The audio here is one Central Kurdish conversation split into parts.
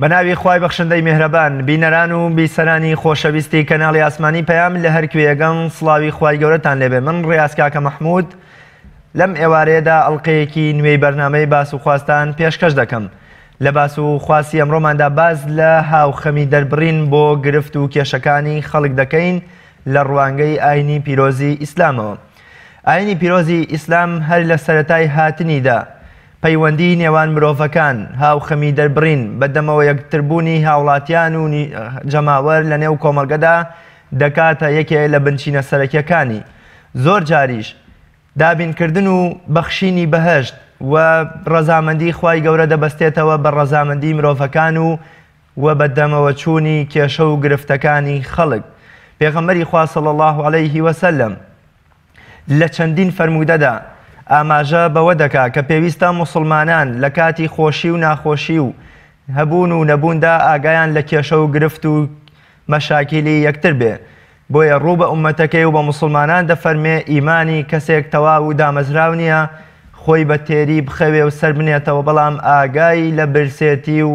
بەناوی خوای بەخشندەی میهرەبان بینەران و بیسەرانی خۆشەویستی کەناڵی ئاسمانی پەیام لە هەر کوێگەن سڵاوی خوای گەورەتان لێبێ. من ڕێاز کاکە مەحموود لەم ئێوارەیەدا ئەڵلقەیەکی نوێی بەرنامەی باس و خواستان پێشکەش دەکەم. لە باس و خواستی ئەمڕۆماندا باز لە هاوخەمی دەربڕین بۆ گرفت و کێشەکانی خەڵک دەکەین لە ڕوانگەی ئاینی پیرۆزی ئیسلامەوە. ئاینی پیرۆزی ئیسلام هەر لە سەرەتای هاتنیدا پەیوەندی نێوان مرۆڤەکان هاوخەمی دەربڕین بەدەمەوە یەکتربوونی هاوڵاتیان و جەماوەر لە نێو کۆمەلگەدا دەکاتە یەکێ لە بنچینە سەرەکیەکانی. زۆر جاریش دابینکردن و بەخشینی بەهەشت و ڕەزامەندی خوای گەورە دەبەستێتەوە بە ڕەزامەندی مرۆڤەکان و بەدەمەوە چوونی کێشە و گرفتەکانی خەڵک. پێغەمبەری خوا صلی الله علیه وسلم لە چەندین فەرموودەدا ئاماژە بەوە دەکا کە پێویستە موسڵمانان لە کاتی خۆشی و ناخۆشی و هەبوون و نەبووندا ئاگایان لە کێشە و گرفت و مەشاکیلی یەکتر بێ. بۆیە ڕوو بە ئومەتەکەی و بە موسڵمانان دەفەرمێ ئیمانی کەسێک تەواو و دامەزراو نییە خۆی بە تێری بخەوێ و سەر بنێتەوە، بەڵام ئاگای لە برسێتی و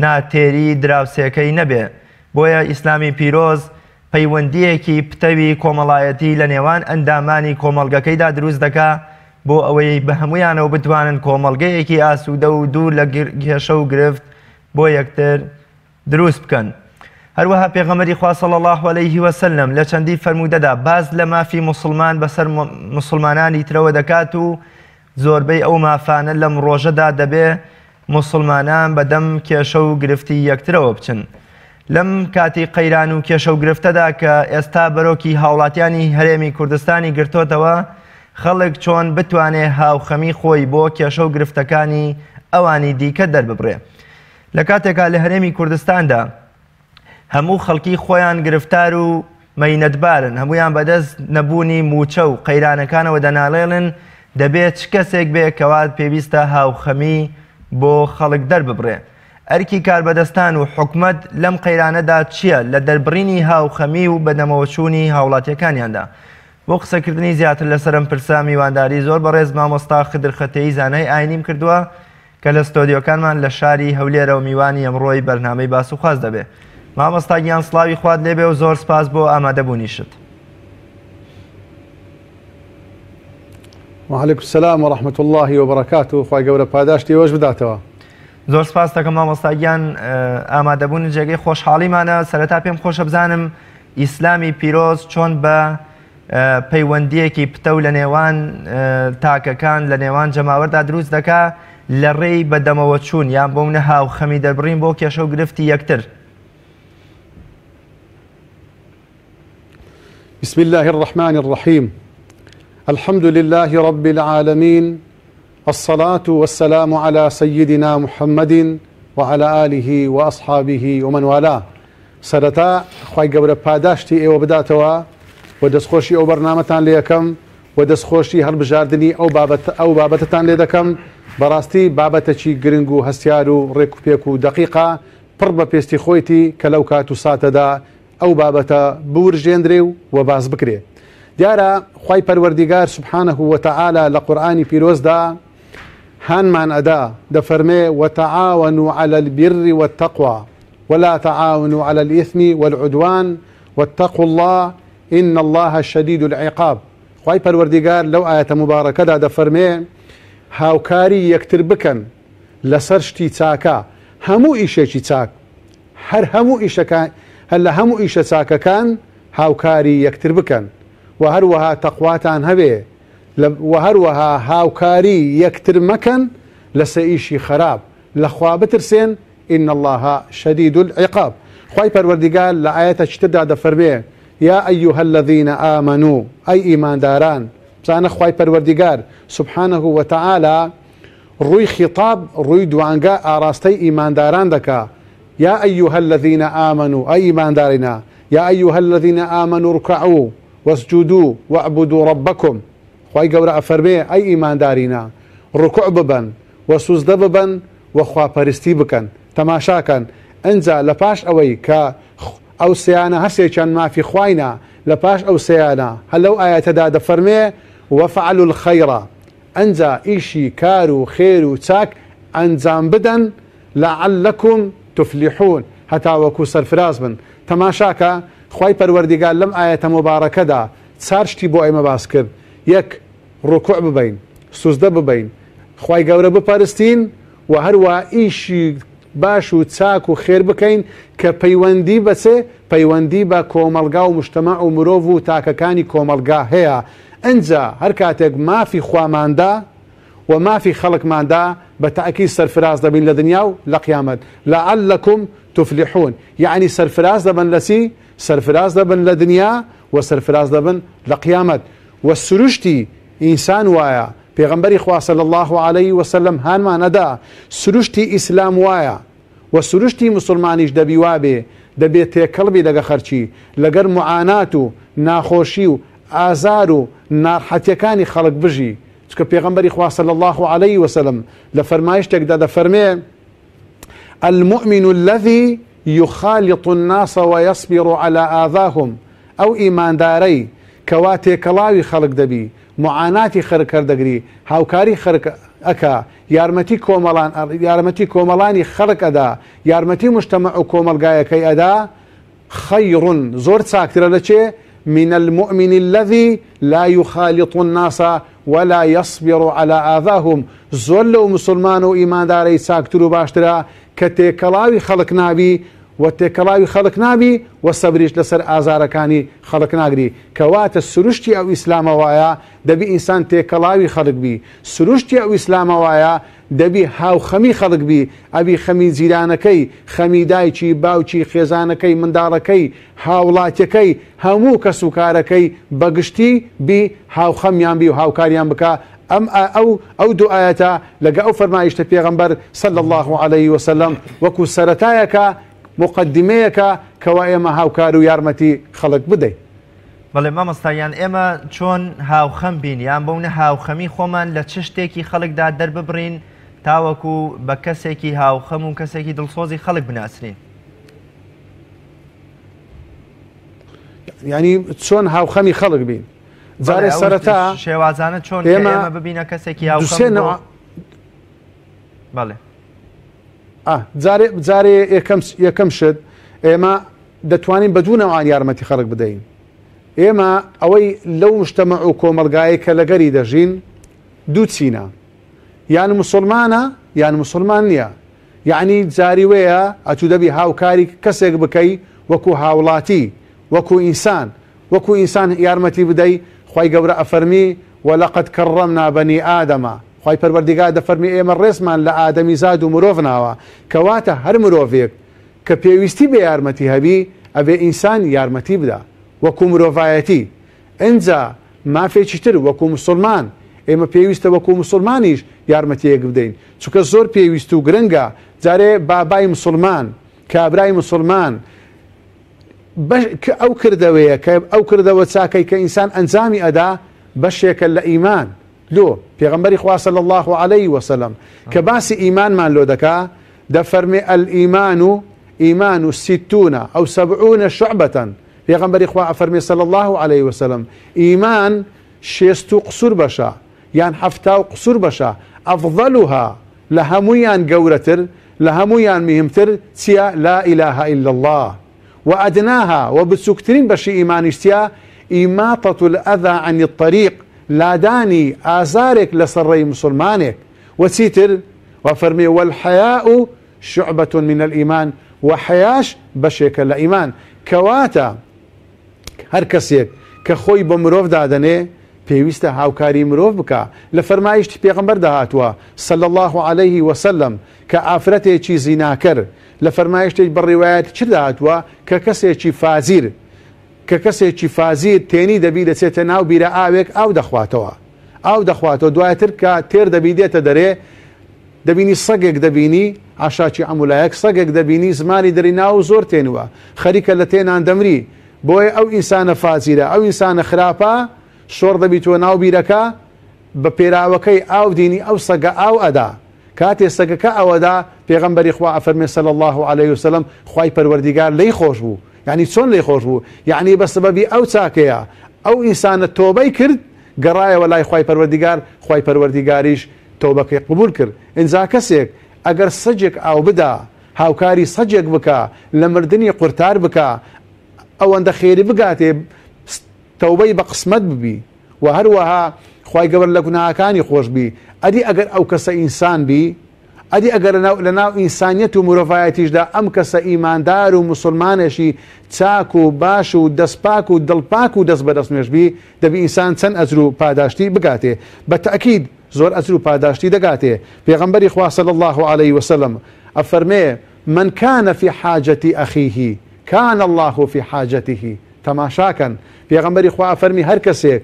ناتێری دراوسێکەی نەبێ. بۆیە ئیسلامی پیرۆز پەیوەندیەکی پتەوی کۆمەڵایەتی لە نێوان ئەندامانی کۆمەڵگەکەیدا دروست دەکا بۆ ئەوەی بە هەمویانەوە بتوانن کۆمەڵگەیەکی ئاسوودە و دوور لە کێشە و گرفت بۆ یەکتر دروست بکەن. هەروەها پێغەمبەری خوا صلی الله علیه وسلم لە چەندی فەرموودەدا باز لە مافی موسڵمان بەسەر موسڵمانانی ترەوە دەکات و زۆربەی ئەو مافانە لەم ڕۆژەدا دەبێ موسڵمانان بەدەم کێشە و گرفتی یەکترەوە بچن. لەم کاتی قەیران و کێشە و گرفتەدا کە ئێستا بەرۆکی هاوڵاتیانی هەرێمی کوردستانی گرتوتەوە، خەڵک چۆن بتوانێ هاوخەمی خۆی بۆ کێشە و گرفتەکانی ئەوانی دیکە دەرببڕێ. لە کاتێکا لە هەرێمی کوردستاندا هەموو خەڵکی خۆیان گرفتار و مەینەتبارن، هەمویان بەدەست نەبوونی موچە و قەیرانەکانەوە دەناڵێڵن، دەبێت چ کەسێک بێ کەوات پێویستە هاوخەمی بۆ خەڵک دەرببڕێ. ئەرکی کاربەدەستان و حکومەت لەم قەیرانەدا چییە لە دەربڕینی هاوخەمی و بەدەمەوەچوونی هاوڵاتیەکانیاندا؟ بۆ قسەکردنی زیاتر لەسەرم پرسا میوانداری زۆر بەڕێز مامۆستا خدر خەتەیی زانای ئاینیم کردووە کە لە ستۆدیۆکانمان لە شاری هەولێرە و میوانی ئەمڕۆی بەرنامەی باس و خواست دەبێ. مامۆستا گیان سڵاوی خوات لێبێ و زۆر سپاس بۆ ئامادەبوونیشت. وعلیکم السلام ورحمة الله وبركاته. خوای گەورە پاداشتی ئێوەش بداتەوە. زۆر سپاس دەکەم مامۆستا گیان، ئامادەبوون جێگەی خۆشحاڵیمانە. سەرەتا پێم خۆشە بزانم ئیسلامی پیرۆز چۆن بە پەیوەندیەکی پتە و لە نێوان تاکەکان لە نێوان جەماوەردا دروست دەکا لە ڕێی بەدەمەوە چوون یان بۆ منە هاوخەمی دەربڕین بۆ کێشە و گرفتی یەکتر. بسم الله الرحمن الرحيم. الحمد لله رب العالمين، الصلاة والسلام على سيدنا محمد وعلى آله وأصحابه ومن والاه. سرتا خوای گەورە پاداشتی ئێوە بداتەوە و دەستخۆشی ئەو بەرنامەتان لێ یەکەم و دەستخۆشی هەڵبژاردننی ئەو بابەتتان لێ دەکەم. بەڕاستی بابەتێکی گرنگ و هەستیار و ڕێک و پێک و دقیقا پڕ بە پێستی خۆیتی کە لەو کات و ساتەدا ئەو بابەتە بورژێندرێ و باز بکرێ. دیارە خوای پەروەردیگار سبحانه وتعالى لە قورئانی پیرۆزدا هانمان ئەدا دەفەرمێ وتعاونوا على البر والتقوى ولا تعاونوا على الإثم والعدوان واتقوا الله إن الله شديد العقاب. خوای پەروەردیگار لەو ئاەتە مبارەکەدا دەفەرمێ هاوکاری یەکتر بکەن لەسەر شتی چاکە، هەموو ئیشێکی چاک، هەر لە هەموو ئیشە چاکەکان هاوکاری یەکتر بکەن و هەروەها تەقواتان هەبێ و هەروەها هاوکاری یەکتر مەکەن لەسەر ئیشی خراپ، لەخوا بترسێن إن الله شديد العقاب. خوای پەروەردیگار لە ئاەتە تردا دەفەرمێ یا ئەیها الذين آمنوا ئەی ئیمانداران. بزانە خوای پەروەردیگار سبحانه وتعالى ڕووی خیتاب ڕووی دوانگە ئاراستەی ئیمانداران دەکا. یا ئەیها الذين آمنوا ئەی ئیماندارینە، یا ئەیها الذين آمنوا اركعوا واسجدوا واعبدوا ربكم. خوای گەورە ئەفەرمێ ئەی ئیماندارینە ڕکوع ببن و سوزدە ببن و خواپەرستی بکەن. تەماشاکەن ئەنجا لە پاش ئەوەی کە ئەو سەیانە هەرسێکیان مافی خوایە، لە پاش ئەو سەیانە هەلەو ئاەتەدا دەفەرمێ وفعلوا الخير، ئەنجا ئیشی کار و خێر و چاک ئەنجام بدەن لعلكم تفلحون هەتاوەکو سەرفراز بن. تەماشاکە خوای پەروەردیگار لەم ئاەتە مبارەکەدا چار شتی بۆ ئێمە باس کرد. یەک، ڕوکوع ببین، سوزدە ببین، خوای گەورە بپەرستین و هەروە ئیشی باش و چاک و خێر بکەین کە پەیوەندی بەچێ پەیوەندی بە کۆمەلگا و مجتەمع و مرۆڤ و تاکەکانی کۆمەلگا هەیە. ئەنجا هەر کاتێک مافی خواماندا و مافی خەڵکماندا بە تاکید سەرفراز دەبین لە دنیا و لە قیامەت. لعلکم تفلحون، یعنی سەرفراز دەبن لە چی؟ سەرفراز دەبن لە دنیا و سەرفراز دەبن لە قیامەت. و سروشتی ئینسان وایە، پێغەمبەری خوا صلی الله علیه وسلم هانمانەدا سروشتی ئیسلام وایە و سروشتی مسلمانیش دەبی وابێ، دەبێت تێکەڵبی لەگە خەرچی لەگەر معانات و ناخۆشی و ئازار و ناڕحەتیەکانی خەڵک بژی. چکە پێغەمبەری خوا صلی الله علیه وسلم لە فەرمایشتێکدا دەفەرمێ المؤمن الذي يخالط الناس ويصبر على آذاهم، ئەو ئیماندارەی کەوا تێکەڵاوی خەڵک دەبی، معاناتی خەرک هەردەگری، هاوکاری خەرک ئەکا، یارمەتی کۆمەڵانی خەڵک ئەدا، یارمەتی مجتەمع و کۆمەلگایەکەی ئەدا، خەیڕون زۆر چاکترە لە چێ؟ من المؤمن الذي لا يخالط الناس ولا يصبر على آذاهم. زۆر لەو مسلمان و ئیماندارەی چاکتر و باشترە کە تێکەڵاوی خەڵک نابی و تێکەڵاوی خەڵک نابی و سەبریش لەسەر ئازارەکانی خەڵک ناگری. کەواتە سروشتی ئەو ئیسلامە وایە دەبی ئینسان تێکەڵاوی خەڵک بی، سروشتی ئەو ئیسلامە وایە دەبی هاوخەمی خەڵک بی، ئەبی خەمی جیرانەکەی، خەمی دایکی باوکی، خێزانەکەی، منداڵەکەی، هاوڵاتیەکەی، هەموو کەس و کارەکەی بەگشتی بی هاوخەمیان بی و هاوکاریان بکە. ئەو دوو ئاەتە لەگە ئەو فەرمایشتە پێغەمبەر صلی الله علیه وسلم وەکو سەرەتایەکە مقدمەیەکە کەوا ئێمە هاوکار و یارمەتی خەڵک بدەین. بەڵێ مامۆستایان ئێمە چۆن هاوخەم بین یان بەونە هاوخەمی خۆمان لە چ شتێکی خەڵکدا دەرببڕین تاوەکو بە کەسێکی هاوخەم و کەسێکی دڵسۆزی خەڵک بناسرین؟ ینی چۆن هاوخەمی خەڵک بین؟ جارێ سەرەتا شێوازانە چۆن ئێمە ببینە کەسێکی هاوخەم؟ بەڵێ جارێ یەکەم شت ئێمە دەتوانین بە دوو نەوعان یارمەتی خەڵک بدەین. ئێمە ئەوەی لەو مجتەمع و کۆمەلگایە کە لەگەری دەژین دوو چینە، یان مسلمانە یان مسلمان نییە. یعنی جاری وەیە ئەتوو دەبی هاوکاری کەسێک بکەی وەکو هاوڵاتی، وەکو ئینسان یارمەتی بدەی. خوای گەورە ئەفەرمی وەلەقەد کەڕەمنا بەنی ئادەمە، خوای پەروەردیگار دەفەرمی ئێمە ڕێزمان لە ئادەمی زاد و مرۆڤ ناوە. کەواتە هەر مرۆڤێک کە پێویستی بە یارمەتی هەبی ئەبێ ئینسان یارمەتی بدا وەکو مرۆڤایەتی. ئەنجا مافێکی تر وەکو مسلمان ئێمە پێویستە وەکو مسلمانیش یارمەتیەک بدەین، چونکە زۆر پێویست و گرنگە. جارێ بابای مسلمان، کابرای مسلمان ئەو کردەوەیە کە ئەو کردەوە چاکەی کە ئینسان ئەنجامی ئەدا بەشێکە لە ئیمان. لۆ پێغەمبەری خوا صلی الله علیه وسلم کە باسی ئیمانمان لۆ دەکا دەفەرمێ الئیمان ستون ئەو سەبعون شعبەتەن. پێغەمبەری خوا ئەفەرمێ صلی الله علیه وسلم ئیمان 60 قسوور بەشە یان 70 قسوور بەشە. ئەفضەلها لە هەموویان گەورەتر، لە هەموویان مهمتر چییە؟ لا إله إلا الله. وأدناها وبسوكترين بشي إيمانيشتيا إماطة الأذى عن الطريق، لاداني آزارك لسري مسلمانك. وتيتر وفرمي والحياء شعبة من الإيمان، وحياش بشيك الإيمان. كواتا هركسيك كخوي بمروف دادني پێویستە هاوکاری مرۆڤ بکە. لە فەرمایشتی پێغەمبەر داهاتوە صلی الله عليه وسلم کە ئافرەتێکی زیناکەر لە فەرمایشتێک بەڕێوایەتی چ داهاتوە کە کەسێکی فازیر تێنی دەبی دەچێتە ناو بیرە ئاوێک ئاو دەخواتەوە دوایەتر کە تێر دەبی دێتە دەرێ دەبینی سەگێک دەبینی عاشاکی ئەمولایەک سەگێک دەبینی زمانی دەری ناو زۆر تێنوە خەریکە لە تێنان دەمری. بۆیە ئەو ئینسانە فازیرە ئەو ئینسانە خراپە شۆڕ دەبیتەوە ناو بیرەکە بە پێراوەکەی ئاو دینی ئەو سەگە ئاو ئەدا. کاتێ سەگەکە ئەوەدا پێغەمبەری خوا ئەفەرمێ صلی الله عليه وسلم خوای پەروەردیگار لی خۆش بوو. یعنی چۆن لی خۆش بوو؟ یعنی بە سبەبی ئەو چاکەیە ئەو ئینسانە تۆبەی کرد گەڕایەوە لای خوای پەروەردیگار، خوای پەروەردیگاریش تۆبەکەی قبول کرد. ئینجا کەسێک ئەگەر سەجێک ئاو بدا هاوکاری سەجێک بکە لە مردنی قورتار بکە ئەوەندە خێری بگاتێ تەوبەی بە قسمەت ببی و هەروەها خوای گەورە لە گوناهەکانی خۆش بی ئەدی ئەگەر ئەو کەسە ئینسان بی ئەدی ئەگەر لە ناو ئینسانیەت و مرۆڤایەتیشدا ئەم کەسە ئیماندار و مسلمانێکی چاک و باش و دەستپاک و دڵپاک و دەست بەدەست نوێژ بی دەبی ئینسان چەند ئەجر و پاداشتی بگاتێ بە تەئکید زۆر ئەجر و پاداشتی دەگاتێ پێغەمبەری خوا صلی الله عليه وسلم ئەفەرمێ من كان في حاجة أخيه كان الله في حاجته تەماشاکەن پێغەمبەری خوا ئەفەرمی هەر کەسێک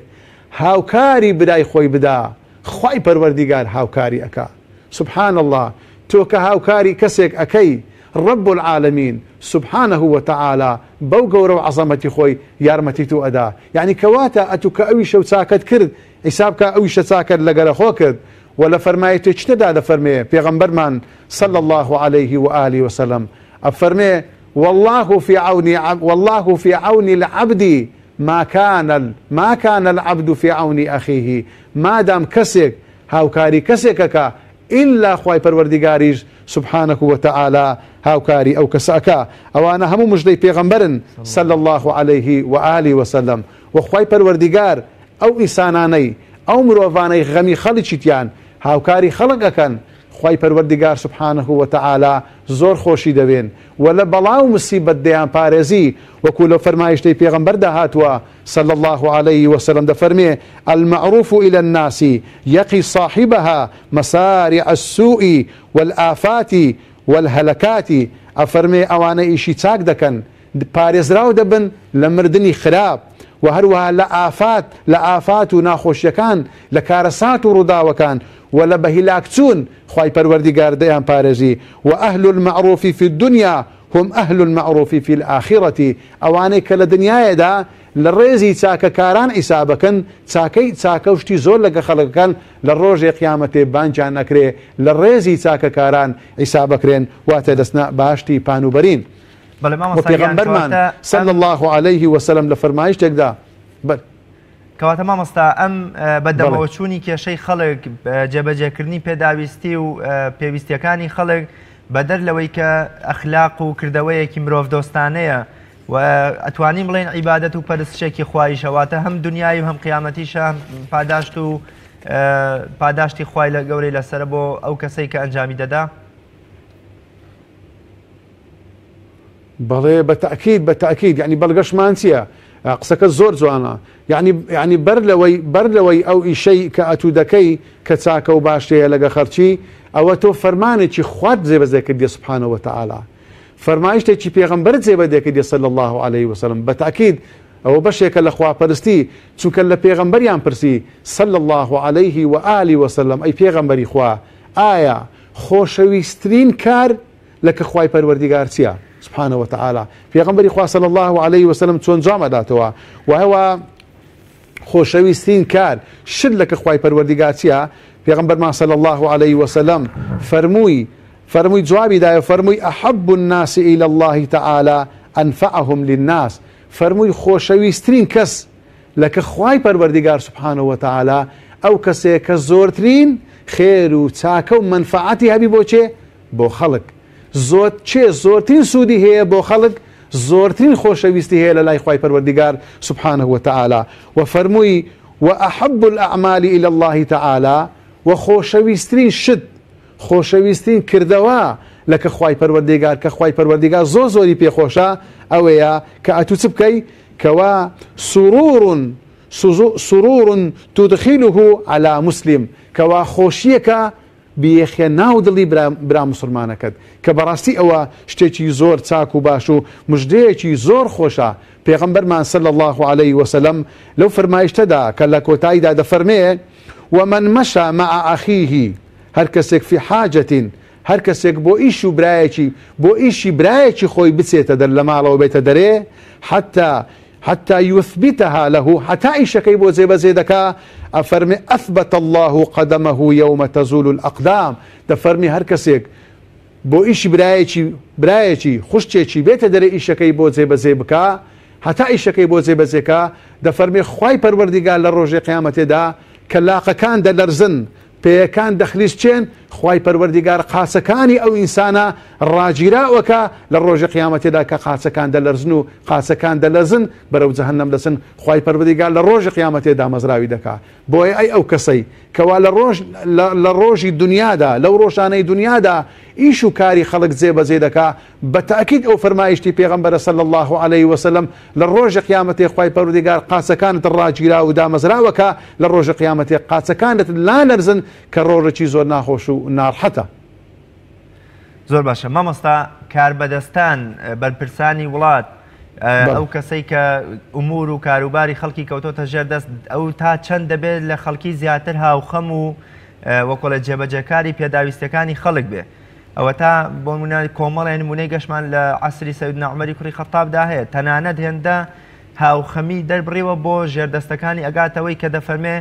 هاوکاری برای خۆی بدا خوای پەروەردیگار هاوکاری ئەکا سبحان الله تۆ کە هاوکاری کەسێک ئەکەی رب العالمین سبحانه وتعالى بەو گەورە و عەزەمەتی خۆی یارمەتی تو ئەدا یعنی کەواتە ئەتو کە ئەوی شەو چاکت کرد حیساب کە ئەوی شە چاکت لەگەرە خۆ کرد ولا فرمایت چتدا دفرمي پیغمبرمان صلى الله عليه وآله وسلم أفرمي والله في عون العبد ما كان العبد في عون أخيه ما دام كسك هاوكاري كسكك إلا خواي پروردگاريش سبحانه وتعالى هاوكاري أو كساكا أو أنا همو مجدي پیغمبرن صلى الله عليه وآله وسلم وخواي پروردگار أو إنساناني أو مروفاني غمي خلچتيان هاوکاری خەڵک ئەکەن خوای پەروەردیگار سبحانه وتعالى زۆر خۆشی دەوێن و لە بەڵا و مسیبەت دەیان پارێزی وەکو لە فەرمایشتەی پێغەمبەردا هاتووە صلى الله عليه وسلم دەفەرمێ المعروف إلى الناس يقي صاحبها مسارع السوء والآفات والهلكات ئەفەرمێ ئەوانە ئیشی چاک دەکەن پارێزراو دەبن لە مردنی خراپ و هەروەها لە ئافات و ناخۆشیەکان لە کارەسات و ڕووداوەکان و لە بەهیلاک چوون خوای پەروەردیگار دەیان پارێزی و ئەهل المعروف في الدنيا هم أهل المعروف في الآخرة ئەوانەی کە لە دنیایەدا لە ڕێزی چاکەکاران ئیسابەکەن چاکە و شتی زۆر لەگە خەڵکەکان لە ڕۆژێ قیامەتێ بانجان نەکرێ لە ڕێزی چاکەکاران ئیسابەکرێن واتە دەستنا باشتی پانوبەرین وپێغەمبەرمان صلى الله عليه وسلم لە فەرمایشتێکدا کەواتە مامۆستا ئەم بەدەمەوە چوونی کێشەی خەڵک جێبەجێکردنی پێداویستی و پێویستیەکانی خەڵک بەدەر لەوەی کە ئەخلاق و کردەوەیەکی مرۆڤ دۆستانەیە و ئەتوانین بڵێن عیبادەت و پەرستشێکی خوایشەواتە هەم دنیای و هەم قیامەتیشە پاداشت و پاداشتی خوای لە گەورەی لەسرە بۆ ئەو کەسەی کە ئەنجامی دەدا بەڵێ بەتەئکید یعنی بەڵگەشمان چییە قسەکە زۆر جوانە یعنی بەر لەوەی ئەو ئیشەی کە ئەتوو دەکەی کە چاکە و باشەیە لەگە خەرچی ئەوە تۆ فەرمانێکی خوات جێبەجێ کردی سبحانه وتعالى فەرمایشتێکی پێغەمبەرت جێبەجێ کردی صلی الله عليه وسلم بەتەئکید ئەوە بەشێکە لە خواپەرستی چونکە لە پێغەمبەریان پرسی صلی الله عليه وآله وسلم ئەی پێغەمبەری خوا ئایا خۆشەویستترین کار لەکە خوای پەروەردیگار چییە سبحانه وتعالى پێغەمبەری خوا صلی الله عليه وسلم چۆن جامەداتەوە و هەوە خۆشەویستترین کار شت لەکە خوای پەروەردیگار چییە پێغەمبەرمان صلی الله عليه وسلم فەرمووی جوابی دایە فەرمووی أحب الناس إلى الله تعالى أنفعهم للناس فەرمووی خۆشەویستترین کەس لەکە خوای پەروەردیگار سبحانه وتعالى ئەو کەسێک کە زۆرترین خێر و چاکە و منفعەتی هەبی بۆ چێ بۆ خەڵک زۆرترین سوودی هەیە بۆ خەڵک زۆرترین خۆشەویستی هەیە لە لای خوای پەروەردیگار سبحانه وتعالى وفەرمووی وأحب الأعمال إلى الله تعالى وخۆشەویستترین شت خۆشەویستترین کردەوە لەکە خوای پەروەردیگار کە خوای پەروەردیگار زۆری پێخۆشە ئەوەیە کە ئەتوو چ بکەی کەوا سرور تدخله على مسلم کەوا خۆشیەکە بیەخێ ناو دڵی برا مسلمانەکەت کە بەڕاستی ئەوە شتێکی زۆر چاک و باش و مژدەیەکی زۆر خۆشە پێغەمبەرمان صلی الله عليه وسلم لەو فەرمایشتەدا کە لە کۆتاییدا دەفەرمێ ومن مشى مع أخيه هەر کەسێک في حاجة هەر کەسێک بۆ ئیش و ئیشی برایەکی خۆی بچێتە دەر لە ماڵەوە بێتە دەرێ حتى يثبتها له حتى إيشكي بو زي دكا أفرمي أثبت الله قدمه يوم تزول الأقدام دفرمي هركسيك بو إيش برايتي خشتي بيت دري إيشكي بو زي بكا حتى إيشكي بو زي بكا دفرمي خواي پروردگار للروج قيامته دا كلاقة كان دا لرزن بي كان دخليش چين خوای پەروەردیگار قاچەکانی ئەو ئینسانە ڕاگیراوەکە لە ڕۆژی قیامەتێدا کە قاچەکان دەلەرزن و قاچەکان دەلەرزن بەرەو جەهەنەم دەچن خوای پەروەردیگار لە ڕۆژی قیامەتێدا مەزراوی دەکات بۆیە ئەو کەسەی کەوا لە ڕۆژی دنیادا لەو ڕۆژانەی دنیادا ئیش و کاری خەڵک جێبەجێ دەکات بە تاکید ئەو فەرمایشتی پێغەمبەرە صلی الله عليه وسلم لە ڕۆژی قیامەتێ خوای پەروەردیگار قاچەکانت ڕاگیرا و دامەزراوەکە لە ڕۆژی قیامەتێ قاچەکانت لا لەرزن کە ڕۆژێکی زۆر ناخۆش و ناڕحەتە. زۆر باشە مامۆستا کاربەدەستان بەرپرسانی وڵات ئەو کەسەی کە ئومور و کاروباری خەڵکی کەوتۆتە ژێردەست ئەو تا چەند دەبێت لە خەڵکی زیاتر هاوخەم و وەکۆ لە جێبەجەکاری پێداویستەکانی خەڵک بێ ئەوە تا بۆ کۆمەڵێ نمونەی گەشمان لە عەسری سەیدنا عومەری کوڕی خەتابدا هەیە تەنانەت هێندە هاوخەمی دەربڕیوە بۆ ژێردەستەکانی ئەگاتەوەی کە دەفەرمێ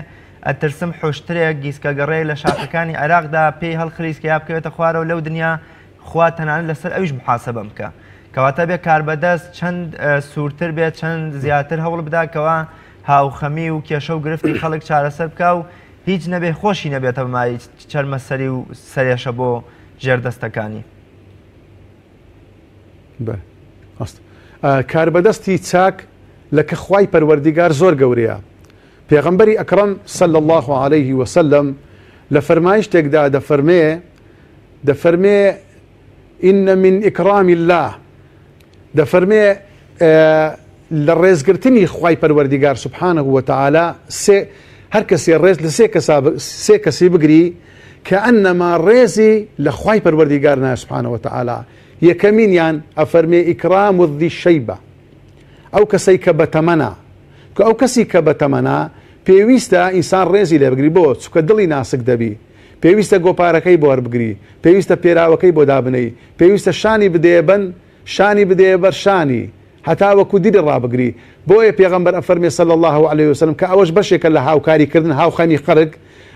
ئەترسم حوشترێک گیسکەگەڕێ لە شاخەکانی عێراقدا پێی هەڵخریسکە یا بکەوێتە خوارەوە لەو دنیا خوا تەنانەت لەسەر ئەویش محاسەبە بکە کەواتە بێ کاربەدەست چەند سوورتر بێت چەند زیاتر هەوڵ بداکەوە هاوخەمی و کێشە و گرفتی خەڵک چارەسەر بکە و هیچ نەبێ خۆشی نەبێتە بمایی چەرمەسەری و سەرێشە بۆ ژێردەستەکانی. کاربەدەستی چاک لە کە خوای پەروەردیگار زۆر گەورەیە. پێغەمبەری ئەکرەم صلی الله عليه وسلم لە فەرمایشتێکدا دەفەرمێ إن من إكرام الله دەفەرمێ لە ڕێزگرتنی خوای پەروەردیگار سبحانه وتعالى هەر کەسێ ڕێز لە سێ کەسی بگری کە ئەنەما ڕێزی لە خوای پەروەردیگار نایە سبحانه وتعالى یەکەمینیان ئەفەرمێ ئیکرام الذی الشەیبە ئەو کەسەی کە بەتەمەنە کە ئەو کەسی کە بەتەمەنە پێویستە ئینسان ڕێزی لێ بگری بۆ چونکە دڵی ناسک دەبی پێویستە گۆپارەکەی بۆ وەربگری پێویستە پێراوەکەی بۆ دابنەی پێویستە شانی بدێبن شانی بدێ بەر شانی هەتا وەکو دیری ڕابگری بۆیە پێغەمبەر ئەفەرمێ صلی الله عليه وسلم کە ئەوەش بەشێکە لە هاوکاریکردن هاوخەمی خەڵک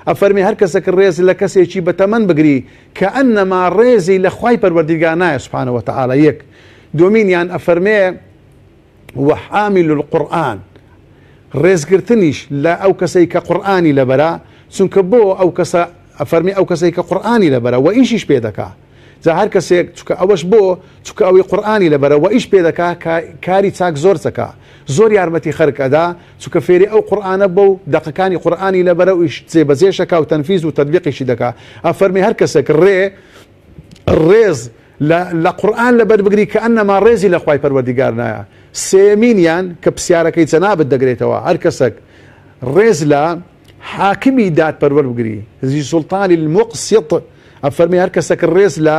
ئەفەرمێ هەر کەسێک ڕێزی لە کەسێکی بەتەمەن بگری کە ئەنەما ڕێزی لە خوای پەروەردیگار نایە سبحانه وتعالى یەک دومینیان ئەفەرمێ وحامل القورآن ڕێزگرتنیش لە ئەو کەسەی کە قورئانی لەبەرە چونکە بۆ ئەو کەسە ئەفەرمی ئەو کەسەی کە قورئانی لەبەرە و ئیشیش پێ دەکا جا هەر کەسێک چونکە ئەوەش بۆ چونکە ئەوەی قورئانی لەبەرە و ئیش پێ دەکا کاری چاک زۆر چەکا زۆر یارمەتی خەڵک ئەدا چونکە فێری ئەو قورئانە بۆ و دەقەکانی قورئانی لەبەرە و ئیش جێبەجێشەکا و تەنفیز و تەطبیقیشی دەکا ئەفەرمی هەر کەسێک ڕێز لە قورئان لەبەر بگری کە ئەنەما ڕێزی لە خوای پەروەردیگار نایە سێمینیان کە پرسیارەکەی جەنابەت دەگرێتەوە هەر کەسێک ڕێز لە حاکمی دادپەروەر بگری ذی سوڵتانی المقسط ئەفەرمی هەر کەسێک ڕێز لە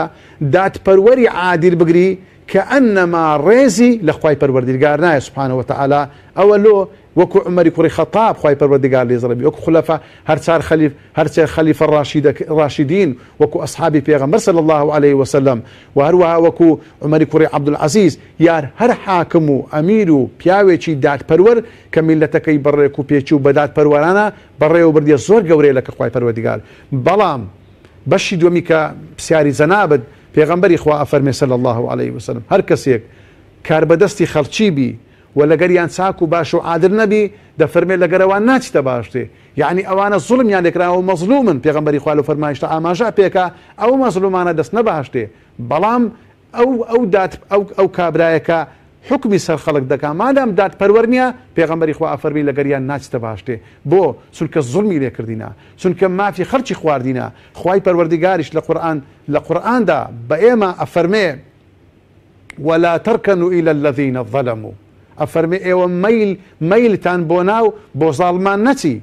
دادپەروەری عادل بگری کە ئەنەما ڕێزی لە خوای پەروەردیگار نایە سبحانه وتعالى ئەوە لۆ وەکو عومەری کوڕی خەتاب خوای پەروەردیگار لێزڕەبی وەکو خولەفا هەرچار خەلیفە ڕاشیدین وەکو ئەصحابی پێغەمبەر صلی الله عليه وسلم و هەروەها وەکو عومەری کوڕی عەبدولعەزیز یار هەر حاکم و ئەمیر و پیاوێکی دادپەروەر کە میلەتەکەی بەڕێک و پێچی و بە دادپەروەرانە بەڕێوە بردیە زۆر گەورەیە لە کە خوای پەروەردیگار بەڵام بەشی دووەمی کە پرسیاری جەنابەت پێغەمبەری خوا ئەفەرمێ صلی الله عليه وسلم هەر کەسێک کاربەدەستی خەڵکی بی و لەگەریان چاک و باش و عادل نەبی دەفەرمێ لەگەرەوان ناچیتە باشتێ یعنی ئەوانە زوڵمیان لێکراوە مەزلومن پێغەمبەری خوا لە فەرمایشتە ئاماژە پێکە ئەو مەزلومانە دەست نەباشتێ بەڵام ئەو کابرایەکە حکمی سەر خەڵک دەکا مادام دادپەروەر نییە پێغەمبەری خوا ئەفەرمی لەگەریان ناچیتە باشتێ بۆ چونکە زوڵمی لێکردینە چونکە مافی خەڵکی خواردینە خوای پەروەردیگاریش لە قورئاندا بە ئێمە ئەفەرمێ ولا تركنوا إلى الذين ظلموا ئەفەرمێ ئێوە مەیلتان بۆ ناو بۆ زاڵمان نەچی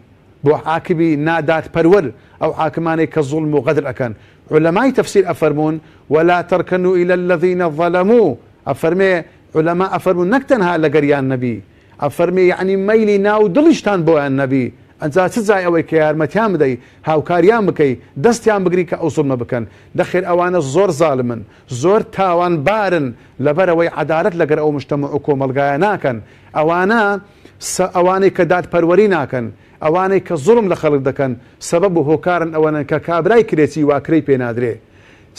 بۆ حاکمی نادادپەروەر ئەو حاکمانەی کە زوڵم و غەدر ئەکەن علەمای تەفسیر ئەفەرمون ولا تركنوا إلى الذين ظلموا ئەفەرمێ علەما ئەفەرمون نەک تەنها لەگەریان نەبی ئەفەرمێ یعنی مەیلی ناو دڵیشتان بۆیان نەبی ئەنجا چ جای ئەوەی کە یارمەتیان بدەی هاوکاریان بکەی دەستیان بگری کە ئەو زوڵمە بکەن دەخێر ئەوانە زۆر زاڵمن زۆر تاوانبارن لەبەرەوەی عەدالەت لەگەر ئەو مجتەمع و کۆمەڵگایە ناکەن ئەوانەی کە دادپەروەری ناکەن ئەوانەی کە زوڵم لە خەڵک دەکەن سەبەب و هۆکارن ئەوەنە کە کابرای کرێتی واکرەی پێ نادرێ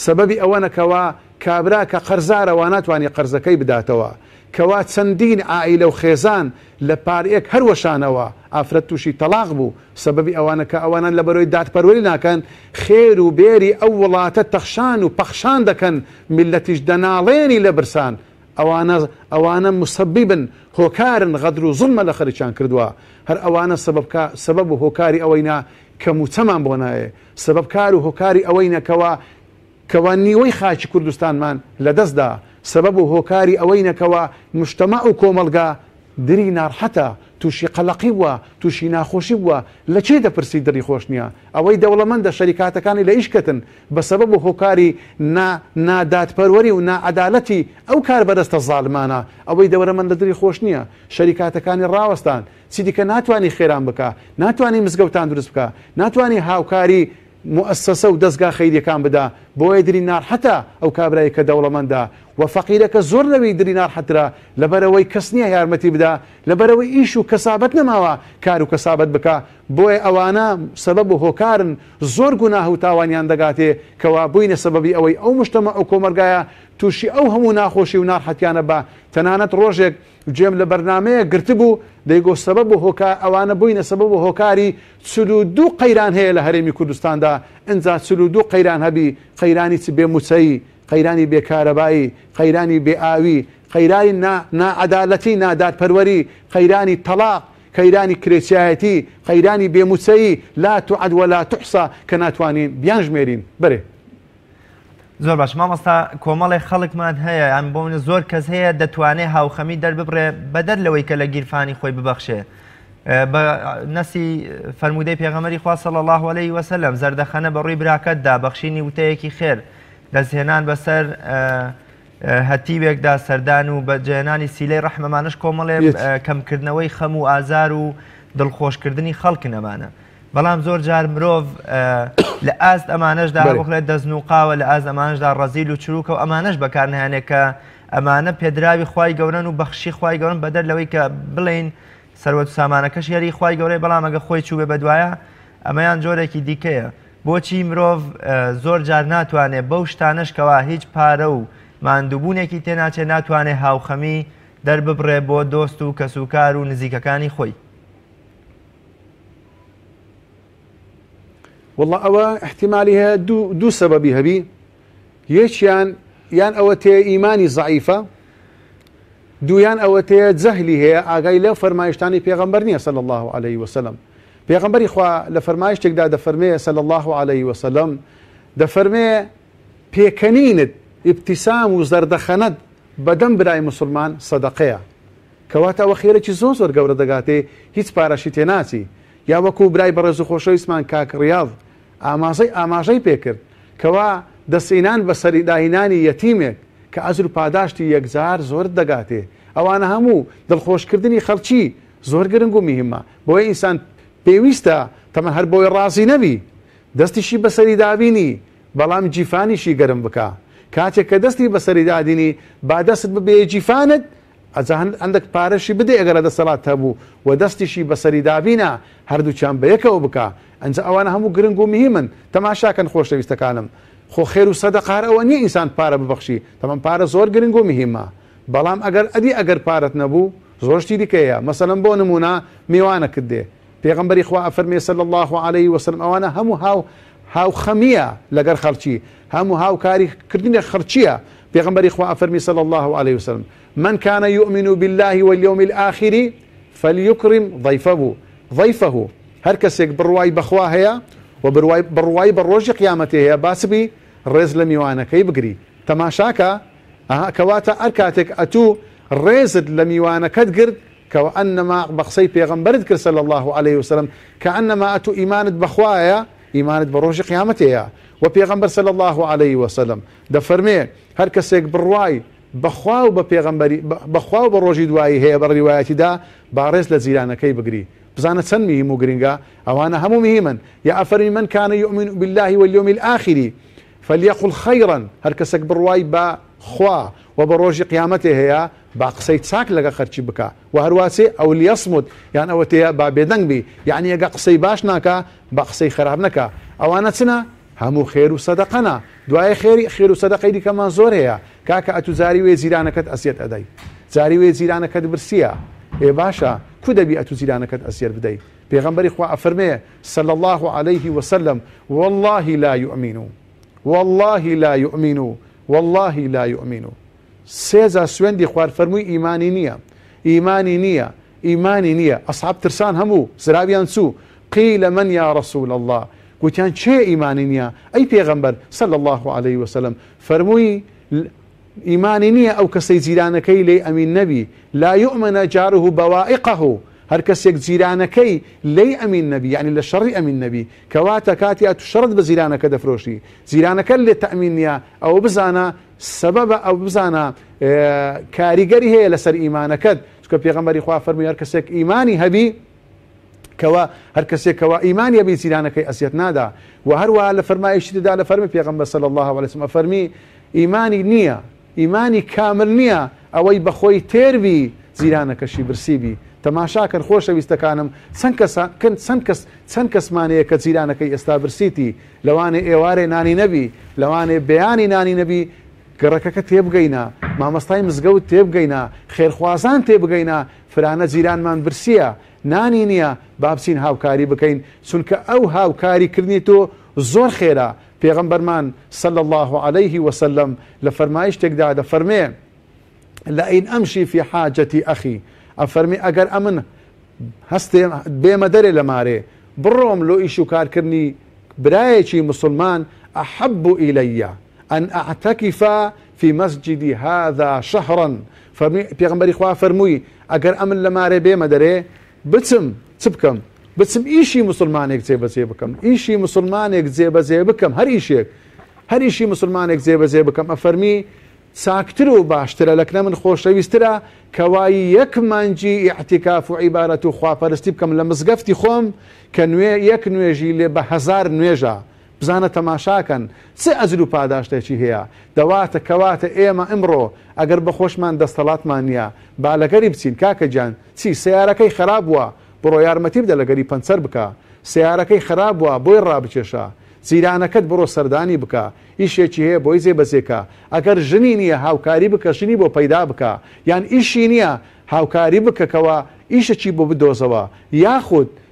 سەبەبی ئەوەنەکەوە کابرا کە قەرزارەوە ناتوانێت قەرزەکەی بداتەوە کەوا چەندین عائیلە و خێزان لە پارەیەک هەروەشانەوە ئافرەت تووشی تەلاق بوو سەبەبی ئەوانە کە ئەوانان لە بەرەوەی دادپەروەری ناکەن خێر و بێری ئەو وڵاتە تەخشان و پەخشان دەکەن میلەتیش دەناڵێنی لە برسان ئەوانە مسببن هۆکارن غەدر و زوڵمە لە خەریکیان کردووە هەر ئەوانە سەبەب و هۆکاری ئەوەینا کە موچەمان بۆ نایە سەبەبکار و هۆکاری ئەوەینە کەوا نیوەی خاکی کوردستانمان لەدەستدا سەبەب و هۆکاری ئەوەینەکەوە مجتەمع و کۆمەلگا دری ناڕحەتە تووشی قەلەقی بووە تووشی ناخۆشی بووە لە چێ دەپرسی دڕی خۆش نییە ئەوەی دەوڵەمەندە شەریکاتەکانی لە ئیشکەتن بە سەبەب و هۆکاری نادادپەروەری و نائەدالەتی ئەو کار بەدەستە زاڵمانە ئەوەی دەوڵەمەندە دری خۆش نییە شەریکاتەکانی ڕاوەستان چیدیکە ناتوانانی خێران بکە ناتوانانی مزگەوتان دروست بکە ناتوانانی هاوکاری مؤسسە و دەستگا خەیریەکان بدا بۆیە دری ناڕحەتە ئەو کابرایی کە دەوڵەمەندە و فەقیرەکە زۆر لەوەی دری ناڕحەترە لەبەرەوەی کەس نییە یارمەتی بدا لەبەرەوەی ئیش و کەسابەت نەماوە کار و کەسابەت بکە بۆیە ئەوانە سەبەب و هۆکارن زۆر گوناه و تاوانیان دەگاتێ کەوا بووینە سەبەبی ئەوەی ئەو مجتەمع و کۆمەلگایە تووشی ئەو هەموو ناخۆشی و ناڕحەتیانە بە تەنانەت ڕۆژێک جێم لە بەرنمەیە گرتبوو دەیگۆ سەبەب و هۆکار ئەوانە بووینە سەبەب و هۆکاری 42 قەیران هەیە لە هەرێمی کوردستاندا ئەنجا 42 قەیران هەبی قەیرانی چ بێموچەیی قەیرانی بێکارەبایی قەیرانی بێئاوی قەیرانی نائەدالەتی نادادپەروەری قەیرانی تەلاق قەیرانی کرێچایەتی قەیرانی بێموچەیی لا توعد ولا تحصى کە ناتوانین بیان ژمێرین بەرێ زۆر باش مامۆستا کۆمەڵی خەڵکمان هەیە ئەم بۆ منە زۆر کەس هەیە دەتوانێت هاوخەمی دەرببڕێ بەدەر لەوەی کە لە گیرفانی خۆی ببەخشێ بە نەسی فەرمودەی پێغەمبەری خوا صلی الله علیه و سلم زەردەخەنە بە ڕووی براکەتدا بەخشینی وتەیەکی خێر دەستهێنان بەسەر هەتیوێکدا سەردان و بەجێهێنانی سیلەی ڕەحمەمانش کۆمەڵێ کەمکردنەوەی خەم و ئازار و دڵخۆشکردنی خەڵکن ئەمانە بەڵام زۆر جار مرۆڤ لە ئاست ئەمانەشدا بڵێت دەستنوقاوە لە ئاست ئەمانشدا ڕەزیل و چروکە و ئەمانەش بەکارنهێنێت کە ئەمانە پێدراوی خوای گەورەن و بەخشی خوای گەورەن بەدەر لەوەی کە بڵێن سەروەت و سامانەکەش یاری خوای گەورەی بەڵام ئەگە خۆی چوو بێ بەدوایە ئەمەیان جۆرێکی دیکەیە بۆچی مرۆڤ زۆر جار ناتوانێت بەو شتانشکەوە هیچ پارە و ماندووبوونێکی تێناچێت ناتوانێت هاوخەمی دەرببڕێ بۆ دۆست و کەسوکار و نزیکەکانی خۆی والله ئەوە احتیمالی هەیە دوو سەبەبی هەبی یەکیان یان ئەوە تێ ئیمانی زەعیفە دویان ئەوە تێ جەهلی هەیە ئاگای لەو فەرمایشتانی پێغەمبەر نییە صلی الله عليه وسلم پێغەمبەری خوا لە فەرمایشتێکدا دەفەرمێ صلی الله عليه وسلم دەفەرمێ پێکەنینت ئیبتیسام و زەردەخەنەت بەدەم برای مسلمان سەدەقەیە کەواتە ئەوە خێرەکی زۆر گەورە دەگاتێ هیچ پارەشی تێناچی یا وەکو برای بەڕێز و خۆشەویستمان کاک ڕیاض ئاماژەی پێکرد کەوا دەستێنان بە سەری داهینانی یەتیمێک کە ئەجر و پاداشتی یەکجار زۆر دەگاتێ ئەوانە هەموو دڵخۆشکردنی خەڵکی زۆر گرنگ و میهمە بۆیە ئینسان پێویستە تەمەن هەر بۆی ڕازی نەبی دەستیشی بەسەری دابینی بەڵام جیفانیشی گەرم بکە کاتێک کە دەستی بەسەری دادینی با دەست ببێ جیفانت هەندێک پارەشی بدێ ئەگەر لە دەسەڵات هەبوو و دەستیشی بەسەری دابینە هەردووچیان بەیەکەوە بکە ئەنجا ئەوانە هەموو گرنگ و میهمن تەماشاکەن خۆشەویستەکانم خۆ خێر و سەدەقار ئەوە نییە ئینسان پارە ببەخشی تەمەن پارە زۆر گرنگ و میهمە بەڵام ئەگەر پارەت نەبوو زۆر شتی دیکەیە مەسەلەن بۆ نمونە میوانەکت دێ پێغەمبەری خوا ئەفەرمێ صلی الله عليه وسلم ئەوانە هەموو هاوخەمیە لەگەر خەڵکی هەموو هاوکاری کردنی خەڵکیە پێغەمبەری خوا ئەفەرمی صلی الله عليه وسلم من كان يؤمن بالله واليوم الآخر فليكرم ضيفه هەر کەسێک بڕوای بەخوا هەیە و بڕوای بە ڕۆژی قیامەتێ هەیە باسبی ڕێز لە میوانەکەی بگری تەماشاکە کەواتە هەر کاتێک ئەتوو ڕێزت لە میوانەکەت گرت کەوە ئەنەما بە قسەی پێغەمبەرت کرد صلی الله عليه وسلم کە ئەنەما ئەتوو ئیمانت بەخوایە ئیمانت بە ڕۆژی قیامەتەیە و پێغەمبەر صلی الله عليه وسلم دەفەرمێ هەر کەسێک بڕوای بەخوا و بە پێغەمبەری بەخوا و بە ڕۆژی دوایی هەیە بە ڕیوایەتیدا با ڕێز لە جیرانەکەی بگری بزانە چەند میهم و گرنگە ئەوانە هەموو میهمن یا ئەفەرمی من كان يؤمن بالله واليوم الآخر فليقل خيرا هەر کەسێک بڕوای بە خوا و بە ڕۆژی قیامەتێ هەیە با قسەی چاک لەگە خەرچی بکە و هەرواسێ ئەو لیەسموت یان ئەوە تەیە با بێدەنگ بی یعنی ئەگە قسەی باش ناکە بە قسەی خراپ نەکە ئەوانە چنە هەموو خێر و سەدەقەنە دوایە خێر و سەدەقەی دیکەمان زۆر هەیە کاکە ئەتوزاری وێ زیرانەکەت ئەسیەت ئەدەی جاری وێ جیرانەکەت برسیە ئێ باشە کو دەبی ئەتو جیرانەکەت ئەسیر بدەیت پێغەمبەری خوا ئەفەرمێ صلى الله عليه وسلم والله لا يؤمنوا والله لا يؤمنوا والله لا يؤمنوا سێجا سوێندی خوار فەرمووی ئیمانی نییە ئیمانی نییە ئیمانی نییە ئەسحاب ترسان هەموو زراویان چوو قیل من یا رسول الله گوتیان چێ ئیمانی نییە ئەی پێغەمبەر صلى الله عليه وسلم فەرمووی ئیمانی نییە ئەو کەسەی جیرانەکەی لێ ئەمین نەبی لا يؤمن جاره بوائقه هەر کەسێک جیرانەکەی لێی ئەمین نەبی یعنی لە شەڕی ئەمین نەبی کەواتە کاتی ئەتو شەڕت بە جیرانەکە دەفرۆشی جیرانەکە لێ تەئمین نییە ئەو بزانە سەبەبە ئەو بزانە کاریگەری هەیە لەسەر ئیمانەکەت چونکە پێغەمبەری خوا فەرمووی هەر کەسێک ئیمانی هەبی کەوا هەر کەسێکەوە ئیمانی هەبی جیرانەکەی ئەسیەت نادا و هەروەها لە فەرمایشتدا لە فەرمی پێغەمبەر صلی الله عليه وسلم فەرمی ئیمانی نییە ئیمانی کامل نییە ئەوەی بەخۆی تێربی جیرانەکەشی برسیبی تەماشاکەن خۆشەویستەکانم چەند کەسمانەیە کە جیرانەکەی ئێستا برسیتی لەوانێ ئێوارێ نانی نەبی لەوانێ بەیانی نانی نەبی گەڕەکەکە تێبگەینە مامەستای مزگەوت تێبگەینە خێرخوازان تێبگەینە فرانە جیرانمان برسیە نانی نییە با بچین هاوکاری بکەین چونکە ئەو هاوکاریکردنی تۆ زۆر خێرە پێغەمبەرمان صلى الله عليه وسلم لە فەرمایشتێکدا دەفەرمێ لئین ئەمشی في حاجەتی ئەخی ئەفەرمی ئەگەر ئەمن هەستێ بێمە دەرێ لە مارێ بڕۆم لۆ ئیش و کارکردنی برایەکی مسلمان ئەحەب ئیلەیە ئەن ئەعتەکیف في مسجدی هذا شهرا پێغەمبەری خوا فەرمووی ئەگەر ئەمن لە مارێ بێمە دەرێ بچم چ بکەم بچم ئیشی مسلمانێک جێبەجێ بکەم ئیشی مسلمانێک جێبەجێ بکەم هەر ئیشی مسلمانێک جێبەجێ بکەم ئەفەرمی چاکتر و باشترە لەکنە من خۆشەویسترە کەوایی یەک مانجی ئیعتیکاف و عیبارەت و خواپەرستی بکەم لە مزگەفتی خۆم کە یەک نوێژی لێ بە 1000 نوێژە بزانە تەماشاکەن چ ئەجر و پاداشتێکی هەیە دەواتە کەواتە ئێمە ئەمڕۆ ئەگەر بە خۆشمان دەستەڵاتمان نییە با لەگەری بچین کاکە گیان چی سیارەکەی خراپ بووە بڕۆ یارمەتی بدە لەگەری پەنچەر بکە سیارەکەی خراپ بووە بۆی ڕابچێشە جیرانەکەت بڕۆ سەردانی بکە ئیشێکی هەیە بۆی جێبەجێکە ئەگەر ژنی نییە هاوکاری بکە ژنی بۆ پەیدا بکە یان ئیشی نییە هاوکاری بکەکەوە ئیشەکی بۆ بدۆزەوە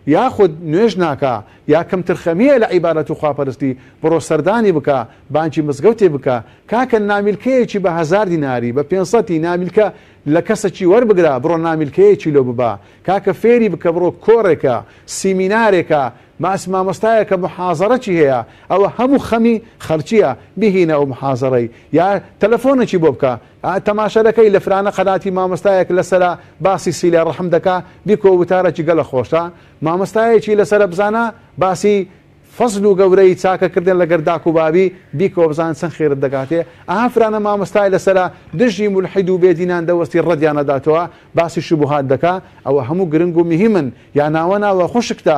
یاخود نوێژ ناکە یا کەمتر خەمیە لە عیبارەت و خواپەرستی بڕۆ سەردانی بکە بانکی مزگەوتێ بکە کاکە نامیلکەیەکی بە 1000 دیناری بە 500 نامیلکە لە کەسەکی وەربگرە بڕۆ نامیلکەیەکی لۆ ببا کاکە فێری بکە بڕۆ کۆڕێکە سیمینارێکە مامۆستایەکە محازەرەکی هەیە ئەوە هەموو خەمی خەرچیە بهینە ئەو محازەڕەی یا تەلەفۆنێکی بۆ بکە تەماشەرەکەی لە فرانە خەلاتی مامۆستایەک لەسرە باسی سیلە ڕەحم دەکا بیکۆ وتارەکی گەلە خۆشە مامۆستایەکی لەسرە بزانە باسی فەزل و گەورەی چاکەکردن لەگەر داک و بابی بیکۆ بزان چەند خێرت دەکاتێ ئافرانە مامۆستای لەسرە دژی مولحید و بێدینان دەوەستی ڕەدیانەداتەوە باسی شوبهات دەکا ئەوە هەموو گرنگ و مهمن یا ناوە ناوە خوشکتە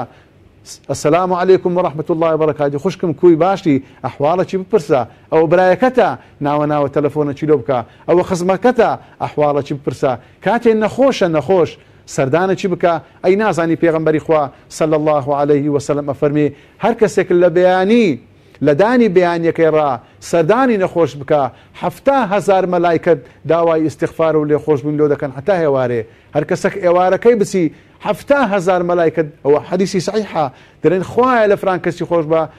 السلام عليكم ورحمة الله وبركاته خوشكم كوي باشي أحوالك ببرسا أو برايكتا ناو تلفونك لوبكا أو خزمكتا أحوالك ببرسا كاتي نخوش سردانك بكا أي نازاني بيغمبري خوا صلى الله عليه وسلم أفرمي هر كسك لبياني لداني بيانيك يرى سرداني نخوش بكا 7000 ملايكة داواي استغفار ولي خوش من لودا كان حتى هواري هر كسك اواري كي بسي 7000 ملايكة هو حديثي صحيحة درين خوايا لفران كسي خوش با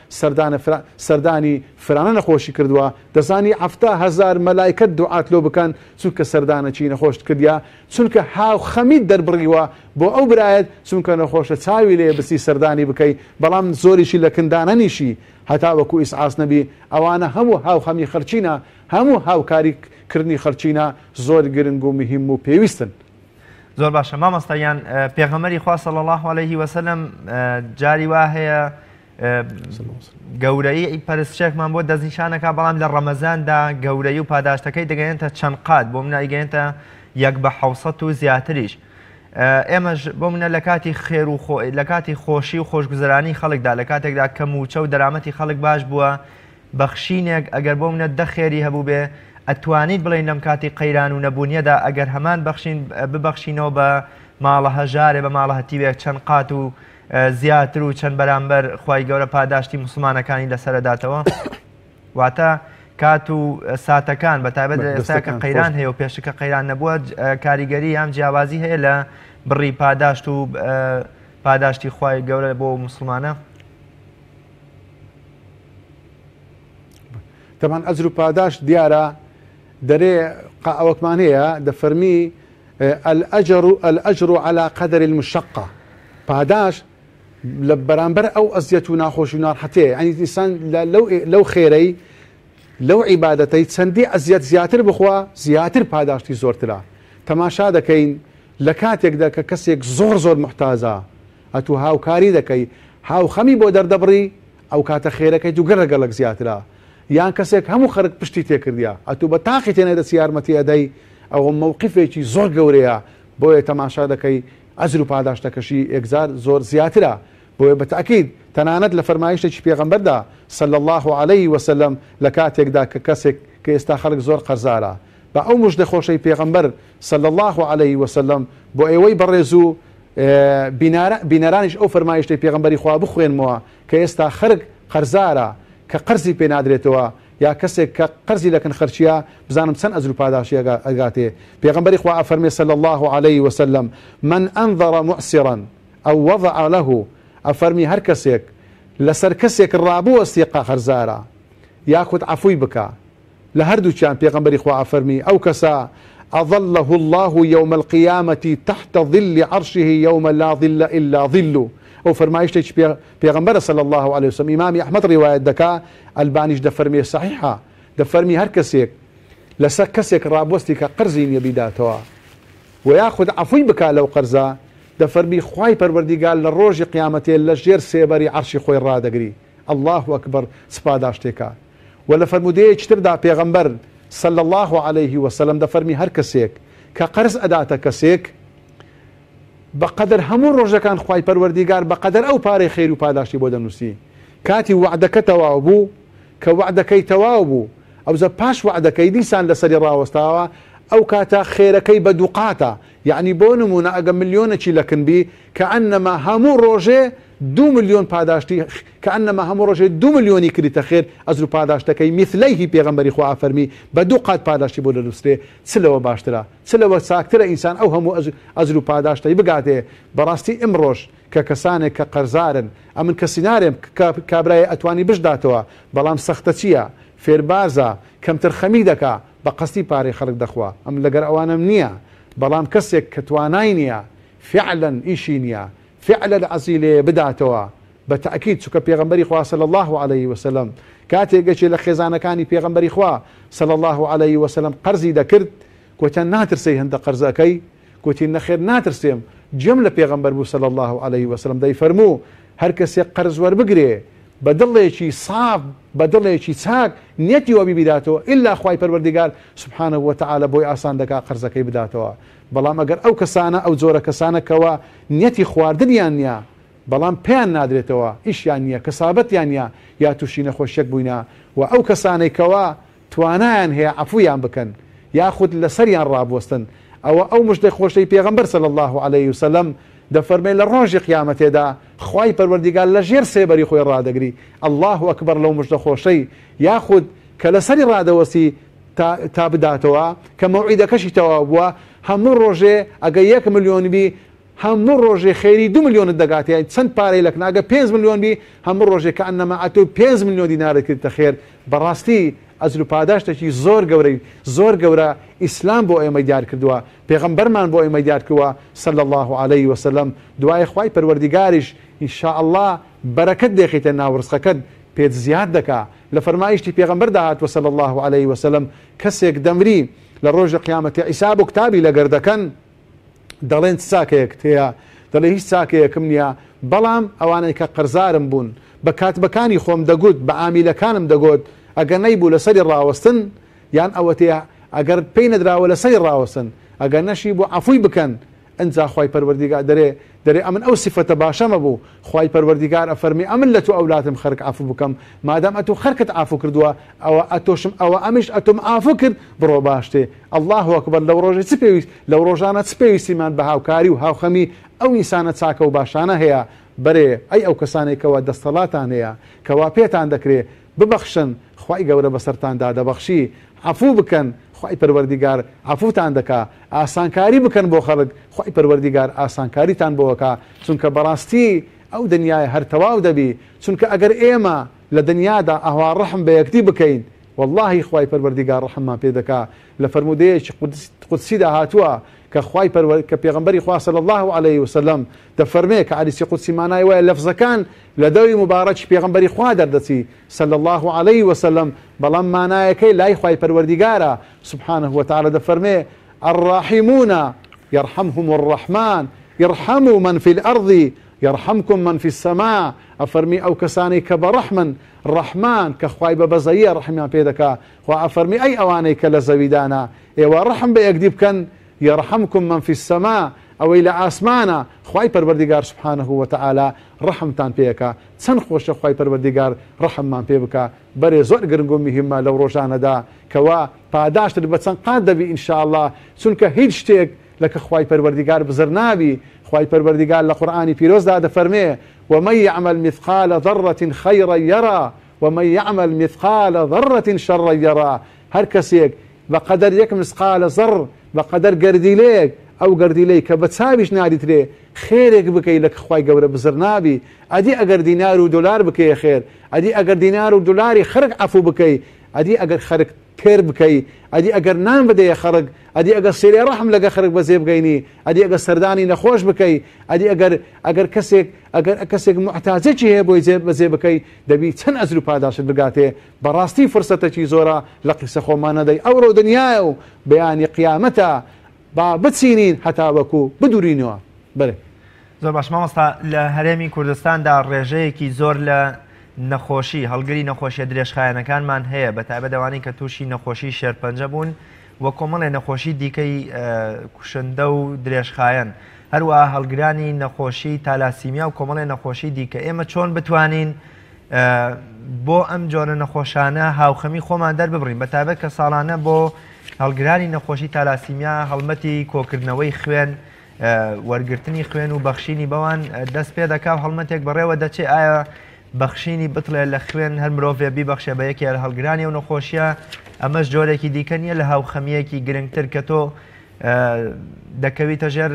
سرداني فران نخوشي كردوا دزاني 7000 ملايكة دعات لو بكان سنك سردانة چي نخوش كرديا سنك هاو خميد در برغيوا بو او برايد سنك نخوش تساوي لي بسي سرداني بكي بلام زوري شي لكن دانانيشي هەتا وەکو ئیسعاس نەبی ئەوانە هەموو هاو خەمی خەرچینە هەموو هاوکاری کردنی خەرچینە زۆر گرنگ و مهم و پێویستن. زۆر باشە مامۆستایان پێغەمبەری خوا صلی الله عليه وسلم جاری وا هەیە گەورەی پەرستشێکمان بۆ دەستنیشانەکە بەڵام لە ڕەمەزاندا گەورەی و پاداشتەکەی دەگەێنێتە چەند قات بۆ منە ئیگەێنێتە 1/700 و زیاتریش. ئێمەش بۆ منە لە کاتی خێر و لە کاتی خۆشی و خۆشگوزەرانی خەڵکدا لە کاتێکدا کە موچە و دەرامەتی خەڵک باش بووە بەخشینێک ئەگەر بۆ منە دەخێری هەبوو بێ ئەتوانیت بڵێن لەم کاتی قەیران و نەبوونیەدا ئەگەر هەمان ببەخشینەوە بە ماڵە هەژارێ بە ماڵە هەتیوێک چەند قات و زیاتر و چەند بەرامبەر خوای گەورە پاداشتی مسلمانەکانی لەسەرداتەوە واتە کات و ساتەکان بەتایبەت ئێستا کە قەیران هەیە و پێشەکە قەیران نەبووە کاریگەری یان جیاوازی هەیە لە بڕی پاداشت و پاداشتی خوای گەورە بۆ مسلمانە. طبعا ئەجر و پاداش دیارە دەرێ ئەوەکمان هەیە دەفەرمی الأجر على قدر المشقة پاداش لە بەرامبەر ئەو ئەزیەت و ناخۆشی و ناڕەحەتەیە ینی ئینسان لەو خێرەی لەو عیبادەتەی چەندی ئەزیەت زیاتر بخوا زیاتر پاداشتی زۆرترە. تەماشا دەکەین لە کاتێکدا کە کەسێک زۆر محتازە ئەتو هاوکاری دەکەی هاوخەمی بۆ دەردەبڕی ئەو کاتە خێرەکەی و گەڕەگەڵک زیاترە یان کەسێک هەموو خەرک پشتی تێکردیا ئەتو بە تاقی تێنێدە یارمەتی ئەدەی ئەوە مووقفێکی زۆر گەورەیە بۆیە تەماشا دەکەی ئەجر و پاداشتەکەشی ئێکزار زۆر زیاترە. بۆیە بەتاکید تەنانەت لە فەرمایشتێکی پێغەمبەردا صلی الله عليه وسلم لە کاتێکدا کە کەسێک کە ئێستا خەڵک زۆر قەرزارە بە ئەو موژدە خۆشەی پێغەمبەر صلی الله عليه وسلم بۆ ئێوەی بەڕێز و بینەرانیش ئەو فەرمایشتەی پێغەمبەری خوا بخوێنمەوە کە ئێستا خەرک قەرزارە کە قەرزی پێ نادرێتەوە یا کەسێک کە قەرزی لەکن خەرچیە بزانم چەند ئەجر و پاداشی ئەگاتێ. پێغەمبەری خوا ئەفەرمێ صلی الله عليه وسلم من أنظر معسرا أو وضع له ئەفەرمی هەر کەسێک لەسەر کەسێک ڕابوو ئەستێقا خەرزارە یاخود عەفوی بکە لە هەردووچیان پێغەمبەری خوا ئەفەرمی ئەو کەسە أظله الله يوم القيامة تحت ظل عرشه يوم لا ظل إلا ظله. ئەو فەرمایشتێکی پێغەمبەرە صلی الله عليه وسلم ئیمامی ئەحمەد ڕیوایەت دەکا ئەلبانیش دەفەرمێ صحیحە دەفەرمی هەر کەسێک لەسەر کەسێک ڕابوەستی کە قەرزی نییە بیداتەوە و یاخود عەفوی بکا لەو قەرزە دەفەرمی خوای پەروەردیگار لە ڕۆژی قیامەتێ لە ژێر سێبەری عەرشی خۆی ڕادەگری. الله ئەکبەر سپاداشتێکە. و لە فەرمودەیەکی تردا پێغەمبەر صلی الله عليه وسلم دەفەرمی هەر کەسێک کە قەرز ئەداتە کەسێک بەقەدر هەموو ڕۆژەکان خوای پەروەردیگار بەقەدر ئەو پارەی خێر و پاداشتی بۆ دەنووسی کاتی وعدەکە تەواو بوو کە وعدەکەی تەواو بوو ئەوزە پاش وعدەکەی دیسان لەسەری ڕاوەستاوە ئەو کاتە خێرەکەی بە دووقاتە یعنی بۆ نمونە ئەگە ملیۆنێکی لەکنبی کە ئەنەما هەموو ڕۆژێ 2 ملیۆن پاداشتی کە ئەنەما هەموو ڕۆژێ 2 ملیۆنی کریتە خێر ئەجر و پاداشتەکەی میثلەیهی پێغەمبەری خوا ئەفەرمی بە دوو قات پاداشتی بۆ دەنووسرێ چلەوە باشترە چلەوە چاکترە ئینسان ئەو هەموو ئەجر و پاداشتەی بگاتێ. بەڕاستی ئمڕۆژ کە کەسانێک کە قەرزارن ئەمن کەسی نارێم کابرای ئەتوانی بشداتەوە بەڵام سەختە چییە فێربازە کەمتر خەمی دەکا بە قەستی پارەی خەڵک دەخوا ئەم لەگەر ئەوانم نییە بەڵام کەسێک کە توانای نییە فعلا ئیشی نییە فعلا عەزیلێ بداتەوە بەتەئکید چونکە پێغەمبەری خوا صلی الله عليه وسلم کاتێکگەچێ لە خێزانەکانی پێغەمبەری خوا صلی الله عليه وسلم قەرزی دەکرد گوتیان ناترسی هەندە قەرزەکەی گوتی نەخێر ناترسێم جێم لە پێغەمبەر بوو صلی الله عليه وسلم دەیفەرموو هەر کەسێک قەرز وەربگرێ بە دڵێکی ساف بە دڵێکی چاک نیەتی وە بیداتەوە ئللا خوای پەروەردیگار سبحانه وتعالى بۆی ئاسان دەکا قەرزەکەی بداتەوە. بەڵام ئەگەر ئەو کەسانە ئەو جۆرە کەسانەکەوە نیەتی خواردنیان نییە بەڵام پێیان نادرێتەوە ئیشیان نییە کەسابەتیان نییە یا تووشی نەخۆشیەک بووینە و ئەو کەسانێکەوە توانایان هەیە عەفویان بکەن یاخود لەسەریان ڕابوەستن ئەوە ئەو مژدەی خۆشەی پێغەمبەر صلی الله عليه وسلم دەفەرمێ لە ڕۆژی قیامەتێدا خوای پەروەردیگار لە ژێر سێبەری خۆی ڕادەگری. الله ئەکبەر لەو مژدە خۆشەی یاخود کە لەسەری ڕادەوەسی تا بداتەوە کە مەوعیدەکەشی تەواو بووە هەموو ڕۆژێ ئەگە 1 ملیۆن بی هەموو ڕۆژێ خێری 2 ملیۆنت دەگاتێ چەند پارەی لەک ناگە 5 ملیۆن بی هەموو ڕۆژێک کە ئەنەما ئەتۆ 5 ملیۆن دینارت کردتە خێر. بەڕاستی ئەجر و پاداشتێکی زۆر گەورە ئیسلام بۆ ئێمە دیار کردووە پێغەمبەرمان بۆ ئێمە دیار کردووە صلی الله عليه وسلم. دوای خوای پەروەردیگاریش ئینشاء الله بەرەکەت دێخیتە ناو ڕزقەکەت پێت زیاد دەکا. لە فەرمایشتی پێغەمبەر داهاتوە صلی الله عليه وسلم کەسێک دەمری لە ڕۆژی قیامەتی حیساب و کتابی لەگەر دەکەن دەڵێن چ چاکەیەکت هەیە دەڵێ هیچ چاکەیەکم نییە بەڵام ئەوانەی کە قەرزارم بوون بە کاتبەکانی خۆم دەگوت بە ئامیلەکانم دەگوت ئەگەر نەیبوو لەسەری ڕاوەستن یان ئەوە تێ ئەگەر پێی نەدراوە لەسەری ڕاوەستن ئەگەر نەشی بۆ عەفوی بکەن ئەنجا خوای پەروەردیگار دەرێ ئەمن ئەو سیفەتە باشەمە بوو خوای پەروەردیگار ئەفەرمی ئەمن لە تۆ ئەولاتم خەرک عەفو بکەم مادام ئەتۆ خەرکت عەفو کردووە ئەوە ئەتۆشم ئەوە ئەمیش ئەتۆم عەفو کرد بڕۆ باشتێ. الله ئەکبەر لەو ڕۆژێ چ پێویست لەو ڕۆژانە چ پێویستیمان بە هاوکاری و هاوخەمی ئەو ئینسانە چاکە و باشانە هەیە بەرێ ئەی ئەو کەسانێکەوە دەستەڵاتان هەیە کەوا پێتان دەکرێت ببەخشن خوای گەورە بەسەرتاندا دەبەخشی عەفوو بکەن خوای پەروەردیگار عەفوتان دەکا ئاسانکاری بکەن بۆ خەڵک خوای پەروەردیگار ئاسانکاریتان بۆەکە چونکە بەڕاستی ئەو دنیای هەر تەواو دەبی چونکە ئەگەر ئێمە لە دنیادا ئەهوا ڕەحم بە یەکتی بکەین واللهی خوای پەروەردیگار ڕەحممان پێ دەکا لە فەرمودەیەکی قودسیدا هاتووە کە خوای کە پێغەمبەری خوا صلی الله عليه وسلم دەفەرمێ کە حەدیثی قودسی مانای وایە لەفزەکان لە دەوری مبارەکی پێغەمبەری خوا دەردەچی صلی الله عليه وسلم بەڵام مانایەکەی لای خوای پەروەردیگارە سبحانه وتعالى دەفەرمێ الراحمون يرحمهم الرحمن يرحموا من في الأرض يرحمكم من في السماء أفرمي أو كساني كبرحمن الرحمن كخواي ببزية رحمان بيدك وأفرمي أي أواني كالزويدانا ورحم بيكديب كان يرحمكم من في السماء أو إلى آسمانا خواي پروردگار سبحانه وتعالى رحمتان بيكا چەند خۆشە خواي پروردگار رحممان پێ بکە بەرێ زۆر گرنگ و مهمە لەو ڕۆژانەدا کەوا پاداشتر بە چەند قات دەبی ئینشاءالله چونکە هیچ شتێک لەکە خواي پەروەردیگار بزر نابی خواي پەروەردیگار لە قورئانی پیرۆزدا دەفەرمێ ومن يعمل مثقال ذرة خيرا يرى ومن يعمل مثقال ذرة شرا يرى هەر کەسێک بەقەدەر یەک مسقال زەڕ بەقەدەر گەردیلەیەک ئەو گەردیلەی کە بە چاویش نادیترێ خێرێک بکەی لە خوای گەورە بزر نابی ئەدی ئەگەر دینار و دۆلار بکەی خێر ئەدی ئەگەر دینار و دۆلاری خەرق عەفو بکەی ئەدی ئەگەر خەرق تێر بکەی ئەدی ئەگەر نان بدەیە خەرق ئەدی ئەگەر سێرێ ڕەحم لەگە خەرق بەجێ بگەینی ئەدی ئەگەر سەردانی نەخۆش بکەی ئەدی ئەگەر کەسێک محتاجێکی هەیە بۆی بەجێ بکەی دەبی چەند ئەجر و پاداشت بگاتێ بەڕاستی فرسەتێکی زۆرە لە قیسە خۆمانەدەی ئەوڕۆ دنیایە و بەیانی قیامەتە با بچینین هەتا وەکو بدورینەوە بەرێ زۆر باش مامۆستا لە هەرێمی کوردستاندا ڕێژەیەکی زۆر لە نەخۆشی هەڵگری نەخۆشیە درێژخایەنەکانمان هەیە بە تایبەت ئەوانەی کە تووشی نەخۆشی شێرپەنجە بوون وە کۆمەڵێ نەخۆشی دیکەی کوشندە و درێژخایەن هەروە هەڵگرانی نەخۆشی تالاسیمیا و کۆمەڵێ نەخۆشی دیکە ئێمە چۆن بتوانین بۆ ئەم جۆرە نەخۆشانە هاوخەمی خۆمان دەرببڕین بە تایبەت کە ساڵانە بۆ هەڵگرانی نەخۆشی تالاسیمیا هەڵمەتی کۆکردنەوەی خوێن وەرگرتنی خوێن و بەخشینی بەوان دەست پێ دەکا و هەڵمەتێک بەڕێوە دەچێ ئایا بەخشینی بتڵێ لە خوێن هەر مرۆڤێ بیبەخشێ بە یەکێ لە هەڵگرانی و نەخۆشیە ئەمەش جۆرێکی دیکە نیە لە هاوخەمیەکی گرنگتر کە تۆ دەکەویتە ژێر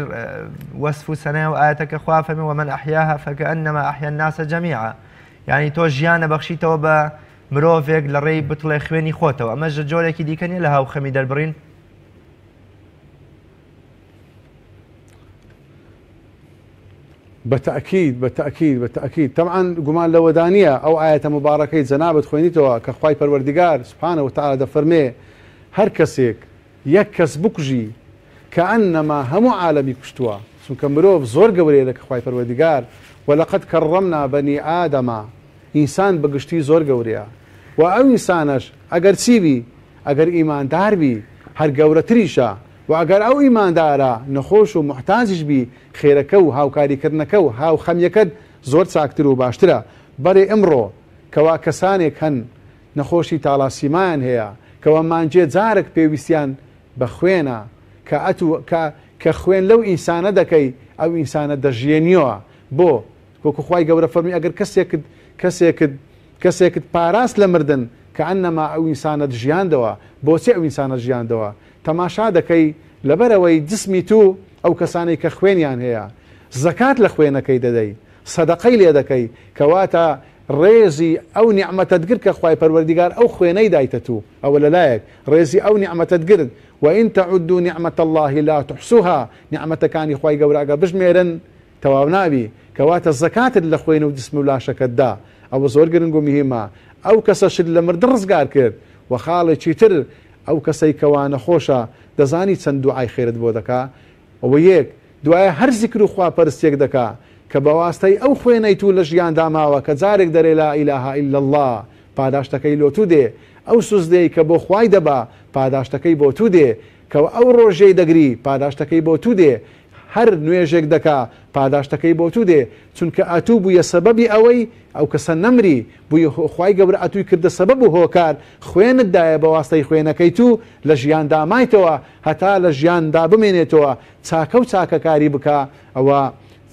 وەسف و سەنای و ئاەتەکە خوا فەرمێ ومن ئەحیاها فەکەئەنەما ئەحیا الناس جەمیعا یعنی تۆ ژیانە بەخشیتەوە بە مرۆڤێک لە ڕێی بتڵێ خوێنی خۆتەوە ئەمەش جۆرێکی دیکە نیە لە هاوخەمی دەربڕین بالتأكيد بالتأكيد بالتأكيد طبعا قمان لودانية أو آية مباركة زنابت خوينيتوا كخواي پروردگار سبحانه وتعالى دفرمي هر كسيك يكس بكجي كأنما همو عالمي كشتوا سن كمروف زور قوري لك خواي پروردگار ولقد كرمنا بني آدم إنسان بقشتي زور قوريا وأو إنسانش أقر سيبي أقر إيمان دار بي هر قورة تريشا وأقر أو إيمان دارا نخوش ومحتاجش بي خيركو هاو كاري كرنكو هاو خميكد زور ساكترو باشترا بري امرو كوا كسانيك هن نخوشي تالا سيمان هيا كوا مانجيت زارك بيويستيان بخوينا كخوين لو إنسان دكي أو إنسان دجينيوا بو كوكو خواي قورة فرمي أقر كسيكد باراس لمردن كأنما أو إنسان دجيان دوا بوسي أو إنسان دجيان دوا تماشا دكي لبروي جسمي تو أو كساني كخوينيان هيا زكاة لخوينكي ددي صدقي ليدكي كواتا ريزي أو نعمة تدقر كخواي پروردگار أو خويني دايتتو أو لايك ريزي أو نعمة تدقر وإن تعدوا نعمة الله لا تحصوها نعمة كان خواي قوراقا بجميرن توابنابي كواتا الزكاة اللي خوينو جسمه لا شكدا أو زور قرنقو مهمة أو كساشد لمرد رزقار كرد وخالي چيتر أو كسي كوانا خوشا دزاني چەند دوعای خێرت بۆ دەکا ئەوە یەک دوایە هەر زیکر و خواپەرستێک دەکا کە بەواستەی ئەو خوێنەی تو لە ژیان داماوە کە جارێک دەرێ لا ئیلاها ئیلا الله پاداشتەکەی لۆ تو دێ ئەو سوزدەی کە بۆ خوای دەبا پاداشتەکەی بۆ تو دێ کە ئەو ڕۆژەی دەگری پاداشتەکەی بۆ تو دێ هەر نوێژێک دەکا پاداشتەکەی بۆ تو دێ چونکە ئەتوو بوویە سەبەبی ئەوەی ئەو کەسە نەمری بووی خوای گەورە ئەتووی کردە سەبەب و هۆکار خوێنتدایە بە واستەی خوێنەکەی تو لە ژیان دامایتەوە هەتا لە ژیاندا بمێنێتەوە چاکە و چاکەکاری بکە ئەوە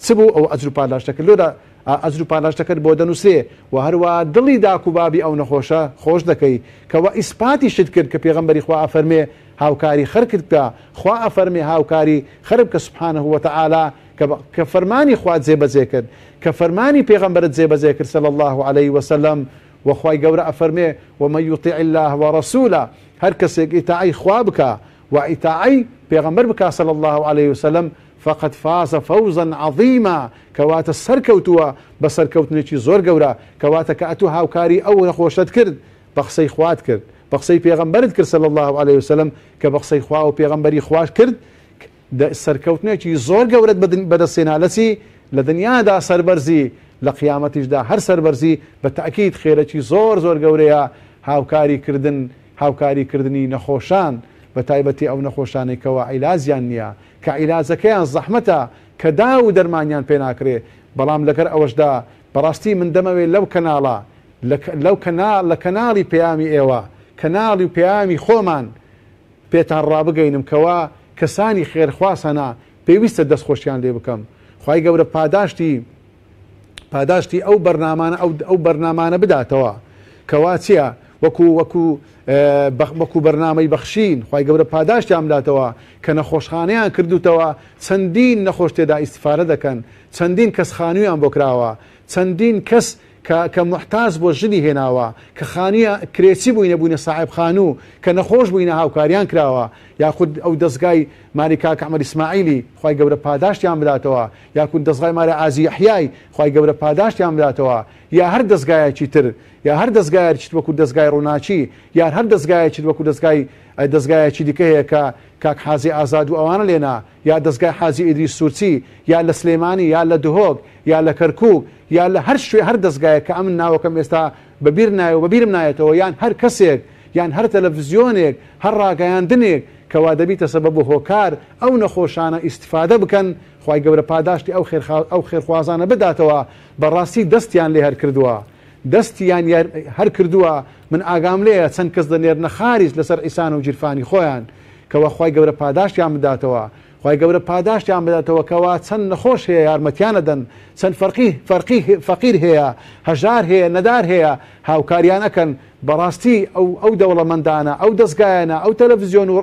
چ بوو ئەو ئەجر و پاداشتەکە لۆدا ئەجر و پاداشتەکەت بۆ دەنووسێ و هەروە دڵی داکوبابی ئەو نەخۆشە خۆش دەکەی کەەوە ئیسپاتی شت کرد کە پێغەمبەری خوا ئەفەرمێ هاوکاری خەر کرد بکە خوا ئەفەرمێ هاوکاری خەر بکە سوبحانەه وتەعالا کە فەرمانی خوا جێبەجێ کرد کە فەرمانی پێغەمبەرت جێبەجێ کرد صلی الله عليه وسلم وخوای گەورە ئەفەرمێ ومن يطع الله ورسوله هەر کەسێک ئیتاعی خوا بکە و ئیتاعی پێغەمبەر بکە صلی الله عليه وسلم فقد فاز فوزا عظيما كواتا سركوتوا بسركوتنيشي زور گورا كواتا كاتو هاوكاري او نخوشت کرد بخسي خوات کرد بخسي پیغمبرت کرد صلى الله عليه وسلم كبخسي خوا او پیغمبري خواش کرد د سركوتنيشي زور گورت بدسينا لسي لدنيا دا سربرزي لقيامتش دا هر سربرزي بالتاكيد خيرتي زور گوريا هاوكاري كردني نخوشان بتایبەتی ئەو نەخۆشانەی کەوا عیلازیان نییە کە عیلازەکەیان زەحمەتە کە دا و دەرمانیان پێ ناکرێ بەڵام لەگەر ئەوەشدا بەڕاستی من دەمەوێت لەو کەناڵە لە کەناڵی پەیامی ئێوە کەناڵی و پەیامی خۆمان پێتان ڕابگەینم کەوا کەسانی خێرخواسەنە پێویستە دەستخۆشیان لێ بکەم خوای گەورە پاداشتی ئەو بەرنامانە بداتەوە کەوا چییە وەکو بەرنامەی بەخشین خی گەورە پاداشتیان بداتەوە کە نەخۆشخانەیان کردوتەوە چەندین نەخۆش تێدا ئیسفارە دەکەن چەندین کەس خانوویان بۆ کراوە چەندین کەس کە محتاج بۆ ژنی هێناوە کە خانیە کرێچی بووینە بووینە ساحب خانوو کە نەخۆش بووینە هاوکاریان کراوە یاخود ئەو دەستگای ماری کاک ئەحمەد ئیسماعیلی خی گەورە پاداشتیان بداتەوە یاخود دەستگای مارە ئازی یحیای خی گەورە پاداشتیان بداتەوە یا هەر دەستگایەکی تر یا هەر دەستگایەکی وەکو دەستگای ڕووناچی یا هەر دەستگایەکی وەکو دەستگایەکی دیکە هەیە کە کاک حازی ئازاد و ئەوانە لێنا یا دەستگای حازی ئیدریس سوورچی یا لە سلێمانی یا لە دهۆک یا لە کەرکووک یا لە هەر شوێ هەر دەستگایە کە ئەمن ناوەکەم ئێستا بەبیرم نایێتەوە یان هەر کەسێک یان هەر تەلەڤیزیۆنێک هەر ڕاگەیاندنێک کەوا دەبیتە سەبەب بۆ هۆکار ئەو نەخۆشانە ئیسیفادە بکەن خی گەورە پاداشتی ئەو خێرخوازانە بداتەوە بەڕاستی دەستیان لێ هەر کردووە دەستیان هەر کردووە من ئاگام لێیە چەند کەس دەنێرنە خاریج لەسەر ئیسان و جیرفانی خۆیان کەوا خی گەورە پاداشتیان بداتەوە خی گەورە پاداشتیان بداتەوە کەوا چەند نەخۆش هەیە یارمەتیانە دەن چەند فەقیر هەیە هەژار هەیە نەدار هەیە هاوکاریان ئەکەن بەڕاستی ئەو دەوڵەمەندانە ئەو دەستگایانە ئەو تەلەڤیزیۆن و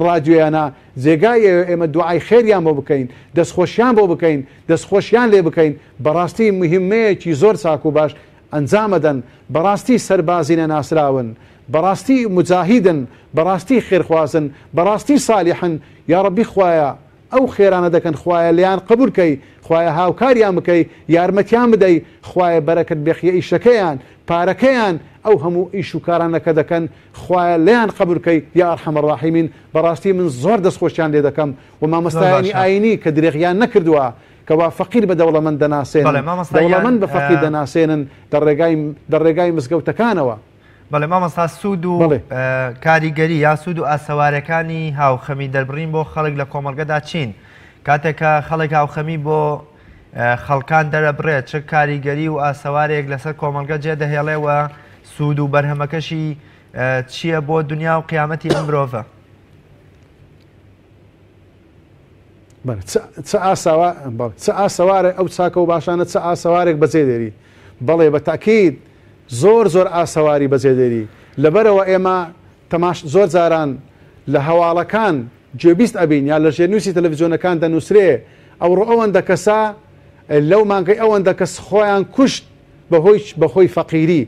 ڕادیۆیانە جێگای ئێمە دوعای خێریان بۆ بکەین دەستخۆشیان بۆ بکەین دەستخۆشیان لێ بکەین بەڕاستی مهمەیەکی زۆر چاک و باش ئەنجامەدەن بەڕاستی سەربازینە ناسراون بەڕاستی مجاهیدن بەڕاستی خێرخوازن بەڕاستی سالیحن یا ڕەبی خوایە ئەو خێرانە دەکەن خوایە لیان قبولکەی خوایە هاوکاریان بکەی یارمەتیان بدەی خوایە بەرەکەت بێخیە ئیشەکەیان پارەکەیان ئەو هەموو ئیش و کارانەکە دەکەن خوایە لیان قبولکەی یا ئەرحەم الراحیمین بەڕاستی من زۆر دەستخۆشیان لێ دەکەم و مامۆستایانی ئاینی کە درێغیان نەکردووە کەوا فەقیر بە دەوڵەمەند دەناسێنن دەوڵەمەند بە فەقیر دەناسێنن دەڕێگای مزگەوتەکانەوە. بەڵێ مامۆستا سوود و کاریگەری یا سوود و ئاسەوارەکانی هاوخەمی دەربڕین بۆ خەڵک لە کۆمەڵگەدا چین کاتێکە خەڵک هاوخەمی بۆ خەڵکان دەرەبڕێت چ کاریگەری و ئاسەوارێک لەسەر کۆمەلگە جێ دەهێڵێەوە سوود و بەرهەمەکەشی چییە بۆ دنیا و قیامەتی ئەم مرۆڤە؟ چ ئاسەوارێک ئەو چاکە و باشانە چ ئاسەوارێک بەجێ دێری بەڵێ بە تاکید زۆر ئاسەواری بەجێدێری لەبەرەوە ئێمە تەماش زۆر جاران لە هەواڵەکان گوێبیست ئەبین یا لە ژێرنووسی تەلەڤیزیۆنەکان دەنووسرێ ئەوڕۆ ئەوەندە کەسە لەو مانگەی ئەوەندە کەس خۆیان کوشت بەهۆی فەقیری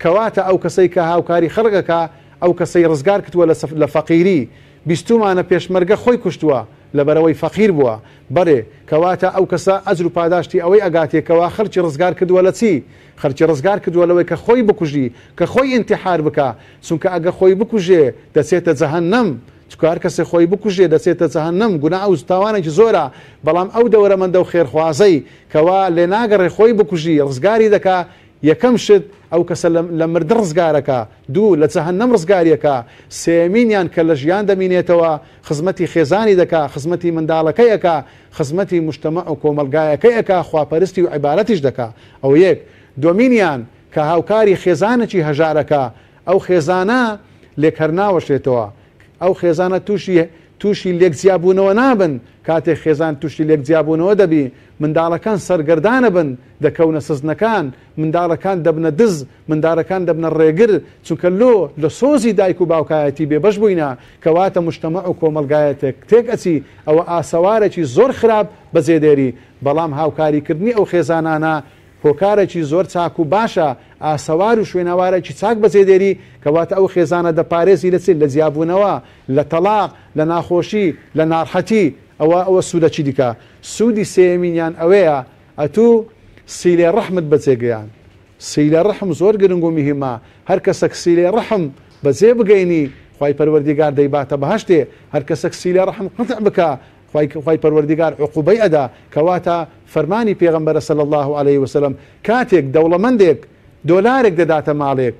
کەواتە ئەو کەسەی کە هاوکاری خەڵکەکە ئەو کەسەی ڕزگار کردووە لە فەقیری بیستومانە پێشمەرگە خۆی کوشتووە لەبەرەوەی فەقیر بووە بەڕێ کەواتە ئەو کەسە ئەجر و پاداشتی ئەوەی ئەگاتێکەوە خەرچی ڕزگار کردووە لە چی خەرچی ڕزگار کردووە لەوەی کە خۆی بکوژی کە خۆی ئینتیحار بکە چونکە ئەگە خۆی بکوژێ دەچێتە جەهەنەم چکار کەسێ خۆی بکوژێ دەچێتە جەهەنەم گوناه و تاوانێکی زۆرە بەڵام ئەو دەوەرەمەندە و خێرخوازەی کەوا لێ ناگەڕێ خۆی بکوژی ڕزگاری دەکا یەکەم شت ئەو کەسە لە مردن ڕزگارەکە دوو لە جەهەنەم ڕزگاریەکە سێمینیان کە لە ژیان دەمینێتەوە خزمەتی خێزانی دەکا خزمەتی منداڵەکەیەکە خزمەتی مجتەمع و کۆمەلگایەکەیەکە خواپەرستی و عیبارەتیش دەکا ئەو یەک دومینیان کە هاوکاری خێزانێکی هەژارەکە ئەو خێزانە لێک هەر ناوەشێتەوە ئەو خێزانە تووشی لێکزیابوونەوە نابن کاتێک خێزان تووشی لێکزیابوونەوە دەبی منداڵەکان سەرگەردانە بن دەکەونە سزنەکان منداڵەکان دەبنە دز منداڵەکان دەبنە ڕێگر چونکە لە سۆزی دایک و باوکایەتی بێبەش بووینە کەواتە مجتەمەع و کۆمەلگایەتێک تێک ئەچی ئەوە ئاسەوارێکی زۆر خراپ بەجێدێری بەڵام هاوکاریکردنی ئەو خێزانانە هۆکارێکی زۆر چاک و باشە ئاسەوار و شوێنەوارێکی چاک بەجێدێری کەواتە ئەو خێزانە دەپارێزی لە چین لە جیابوونەوە لە تەلاق لە ناخۆشی لە ناڕحەتی ئەوە سوودەچی دیکە سوودی سێمینیان ئەوەیە ئەتوو سیلێ ڕەحمت بەجێگەیان سیلێ ڕەحم زۆر گرنگ و میهمە هەر کەسێک سیلێ ڕەحم بەجێ بگەینی خوای پەروەردیگار دەیباتە بەهەشتێ هەر کەسێک سیلێ ڕەحم قەتع بکە خوای پەروەردیگار عقوبەی ئەدا کەواتە فەرمانی پێغەمبەر صلی الله عليه وسلم کاتێک دەوڵەمەندێک دۆلارێک دەداتە ماڵێک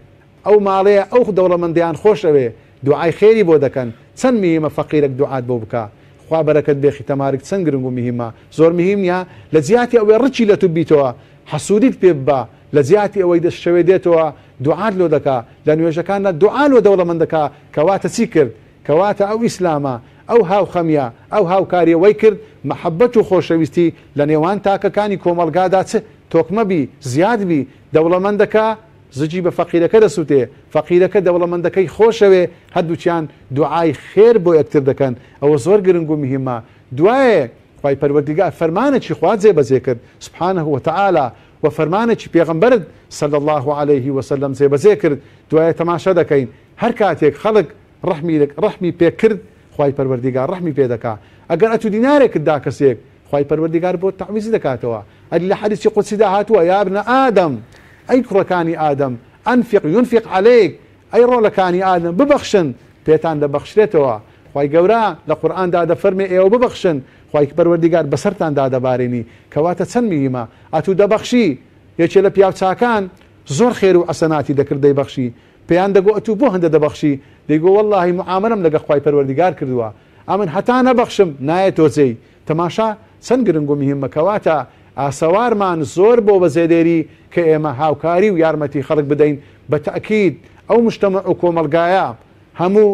ئەو ماڵەیە ئەو دەوڵەمەندیان خۆشەوێ دوعای خێری بۆ دەکەن چەند میهمە فەقیرێک دوعات بۆ بکە خوا بەرەکەت بێخی تەمارێک چەند گرنگ و میهمە زۆر میهم نیە لە جیاتی ئەوەی ڕچی لە تو بیتەوە حەسوودیت پێ ببە لە جیاتی ئەوەی دەشەوێ دێتەوە دوعات لۆ دەکا لە نوێژەکاندا دوعا لۆ دەوڵەمەندەکە کەواتە چی کرد کەواتە ئەو ئیسلامە ئەو هاوخەمیە ئەو هاوکاریە وەی کرد مەحەبەت و خۆشەویستی لە نێوان تاکەکانی کۆمەلگادا چ تۆکمەبی زیادبی دەوڵەمەندەکە زجی بە فەقیرەکە دەسووتێ فەقیرەکە دەوڵەمەندەکەی خۆشەوێ هەردووچیان دوعای خێر بۆ یەکتر دەکەن ئەوە زۆر گرنگ و میهمە دوایە خوای پەروەردیگار فەرمانێکی خوا جێبەجێ کرد سبحانه وتعالى و فەرمانێکی پێغەمبەرت صلی الله عليه وسلم جێبەجێ کرد دوایە تەماشا دەکەین هەر کاتێک خەڵک ڕەحمی پێ کرد خوای پەروەردیگار ڕەحمی پێ دەکا ئەگەر ئەتو دینارێکت دا کەسێک خوای پەروەردیگار بۆ تعویزی دەکاتەوە ئەدی لە حەدیثی قودسیدا هاتووە یا ابن ئادەم ئەی کوڕەکانی ئادەم ئەنفق ينفق عليك ئەی ڕۆڵەکانی ئادەم ببەخشن پێتان دەبەخشرێتەوە خوای گەورە لە قورئاندا دەفەرمێ ئێوە ببەخشن خوای پەروەردیگار بەسەرتاندا دەبارێنی کەواتە چەند میهمە ئەتوو دەبەخشی یەکێ لە پیاوچاکان زۆر خێر و حەسەناتی دەکرد دەیبەخشی پێیان دەگۆ ئەتوو بۆ هەندە دەبەخشی دەیگۆ وەڵڵاهی معامەلەم لەگە خوای پەروەردیگار کردووە ئەمن هەتا نەبەخشم نایە تۆجێی تەماشا چەند گرنگ و میهمە کەواتە ئاسەوارمان زۆر بۆ بەجێدێری کە ئێمە هاوکاری و یارمەتی خەڵک بدەین بە تەئکید ئەو مجتەمەع و کۆمەلگایە هەموو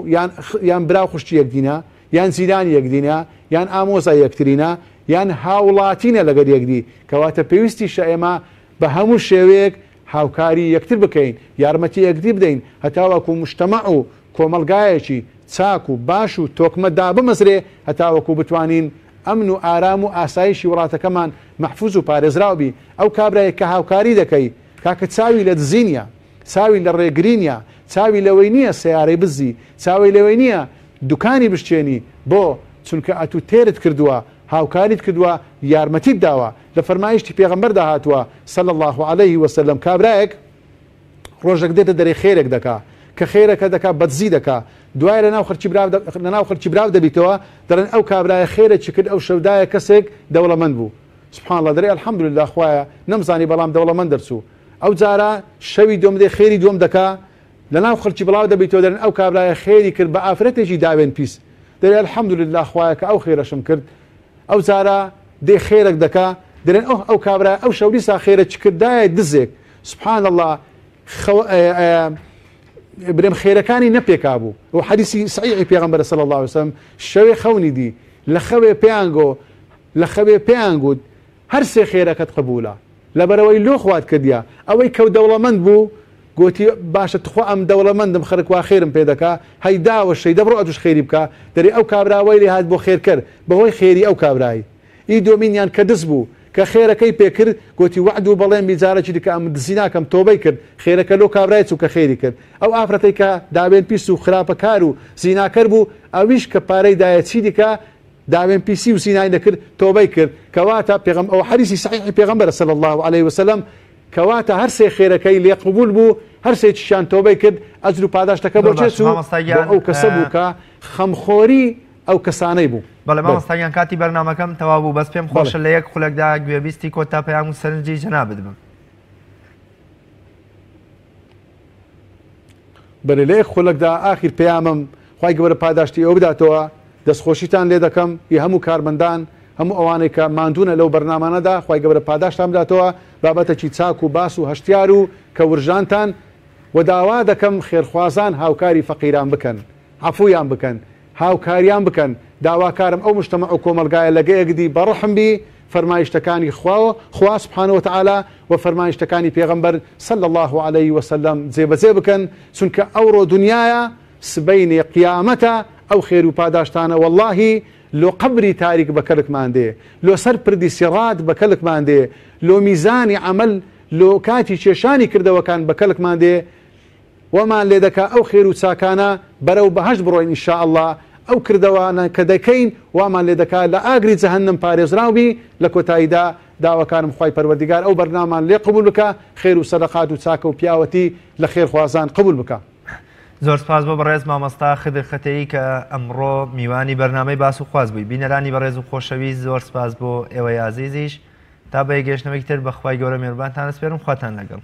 یان براو خوشتی یەکدینە یان زیرانی یەکدینە یان ئامۆزا یەکترینە یان هاوڵاتینە لەگەر یەکدی کەواتە پێویستیشە ئێمە بە هەموو شێوەیەک هاوکاری یەکتر بکەین یارمەتی یەکدی بدەین هەتاوەکو مجتەمەع و کۆمەلگایەکی چاک و باش و تۆکمەدا بمەزرێ هەتاوەکو بتوانین ئەمن و ئارام و ئاسایشی وڵاتەکەمان مەحفوظ و پارێزراوبی ئەو کابرایە کە هاوکاری دەکەی کاکە چاوی لە دزینە چاوی لە ڕێگرینە چاوی لەوەی نییە سیارەی بزی چاوی لەوەی نییە دوکانی بشتێنی بۆ چونکە ئەتو تێرت کردووە هاوکاریت کردووە یارمەتیت داوە لە فەرمایشتی پێغەمبەردا هاتووە صلی الله عليه وسلم کابرایەک ڕۆژێک دێتە دەرێ خێرێک دەکا کە خێرەکە دەکا بەدزی دەکا دوای لە ناو خەرکی براو دەبیتەوە دەڵێن ئەو کابرایە خێرێکی کرد ئەو شەودایە کەسێک دەوڵەمەند بوو سبحان الله دەرێ الحەمدولله خوایە نەمزانی بەڵام دەوڵەمەند دەرچوو ئەو جارە شەوی دوم دێ خێری دوم دەکا لە ناو خەرکی بڵاو دەبیتەوە دەڵێن ئەو کابرایە خێری کرد بە ئافرەتێکی داوێن پیس دەرێ الحەمدولله خوایە کە ئەو خێرەشم کرد ئەو جارە دێ خێرێک دەکا دەڵێن ئەو کابرایە ئەو شەو دیسا خێرەی کردایە دزێک سبحان الله برێم خێرەکانی نەپێکا بوو و حەدیثی صحیحی پێغەمبەر صلی الله عليه وسلم شەوێ خەونی دی لە خەوێ پێیان گوت هەر سێ خێرەکەت قبولە لەبەرەوەی لۆ خوات کردیا ئەوەی کەو دەوڵەمەند بوو گوتی باشە تخوا ئەم دەوڵەمەندم خەرکوا خێرم پێ دەکا هەیداوە شەی دەبڕۆ ئەتوش خێری بکە دەری ئەو کابراوەی لێ هات بۆ خێرکرد بەهۆی خێری ئەو کابرایی ئی دۆمینیان کە دز بوو کە خێرەکەی پێکرد گوتی وعد و بەڵێن بیجارەی دیکە ئەم دزی ناکەم تۆبەی کرد خێرەکە لۆ کابرای چوو کە خێری کرد ئەو ئافرەتەی کە داوێن پیس و خراپەکار و زیناکەر بوو ئەویش کە پارەی دایە چی دیکە داوێن پیسی و زینای نەکرد تۆبەی کرد کەواتە ئەو حەدیثی صحیحی پێغەمبەر صلی الله عليه وسلم کەواتە هەر سێ خێرەکەی لێ قبول بوو هەر سێکیشیان تۆبەی کرد ئەجر و پاداشتەکە بۆ چێت و ئەو کەسە بوو کە خەمخۆری ئەو کەسانەی بوو بەڵێ مامۆستاگیان کاتی بەرنامەکەم تەواو بوو بەس پێم خۆشە لە یەک خولەکدا گوێبیستی کۆتا پەیام و سەرنجی جەنابت بم بەرێ لە یەک خولەکدا ئاخیر پەیامم خوای گەورە پاداشتی ئەو بداتەوە دەستخۆشیتان لێ دەکەم هی هەموو کارمەندان هەموو ئەوانەی کە ماندوونە لەو بەرنامانەدا خوای گەورە پاداشتان بداتەوە بابەتێکی چاک و باس و هەشتیار و کە ورژانتان و داوا دەکەم خێرخوازان هاوکاری فەقیران بکەن عەفویان بکەن هاوکاریان بکەن داواکارم ئەو مجتەمع و کۆمەلگایە لەگەیەکدی بەڕەحم بی فەرمایشتەکانی خوا سبحانه وتعالى و فەرمایشتەکانی پێغەمبەر صلى الله عليه وسلم جێبەجێ بکەن چونکە ئەوڕۆ دنیاە سبەینێ قیامەتە ئەو خێر و پاداشتانە واللهی لۆ قبری تاریک بە کەلکمان دێ لۆ سەر پردی سیڕات بە کەلکمان دێ لۆ میزانی عەمەل لۆ کاتی کێشانی کردەوەکان بە کەلکمان دێ وەمان لێ دەکا ئەو خێر و چاکانە بەرەو بەهەشت بڕۆین ئینشاء الله ئەو کردەوانە کە دەکەین وامان لێ دەکا لە ئاگری جەهەنەم پارێزراوبی لە کۆتاییدا داواکانم خوای پەروەردیگار ئەو بەرنامەمان لێ قبول بکە خێر و سەدەقات و چاکە و پیاوەتی لە خێرخوازان قبول بکە. زۆر سپاس بۆ بەڕێز مامۆستا خدر خەتەیی کە ئەمڕۆ میوانی بەرنامەی باس و خواز بووی. بینەرانی بەڕێز و خۆشەویست زۆر سپاس بۆ ئێوەی ئازیزیش تا بە یەکگەشتنەوەی تر بەخوای گەورە میێربانتان ئەسپێرم خواتان لەگەڵ.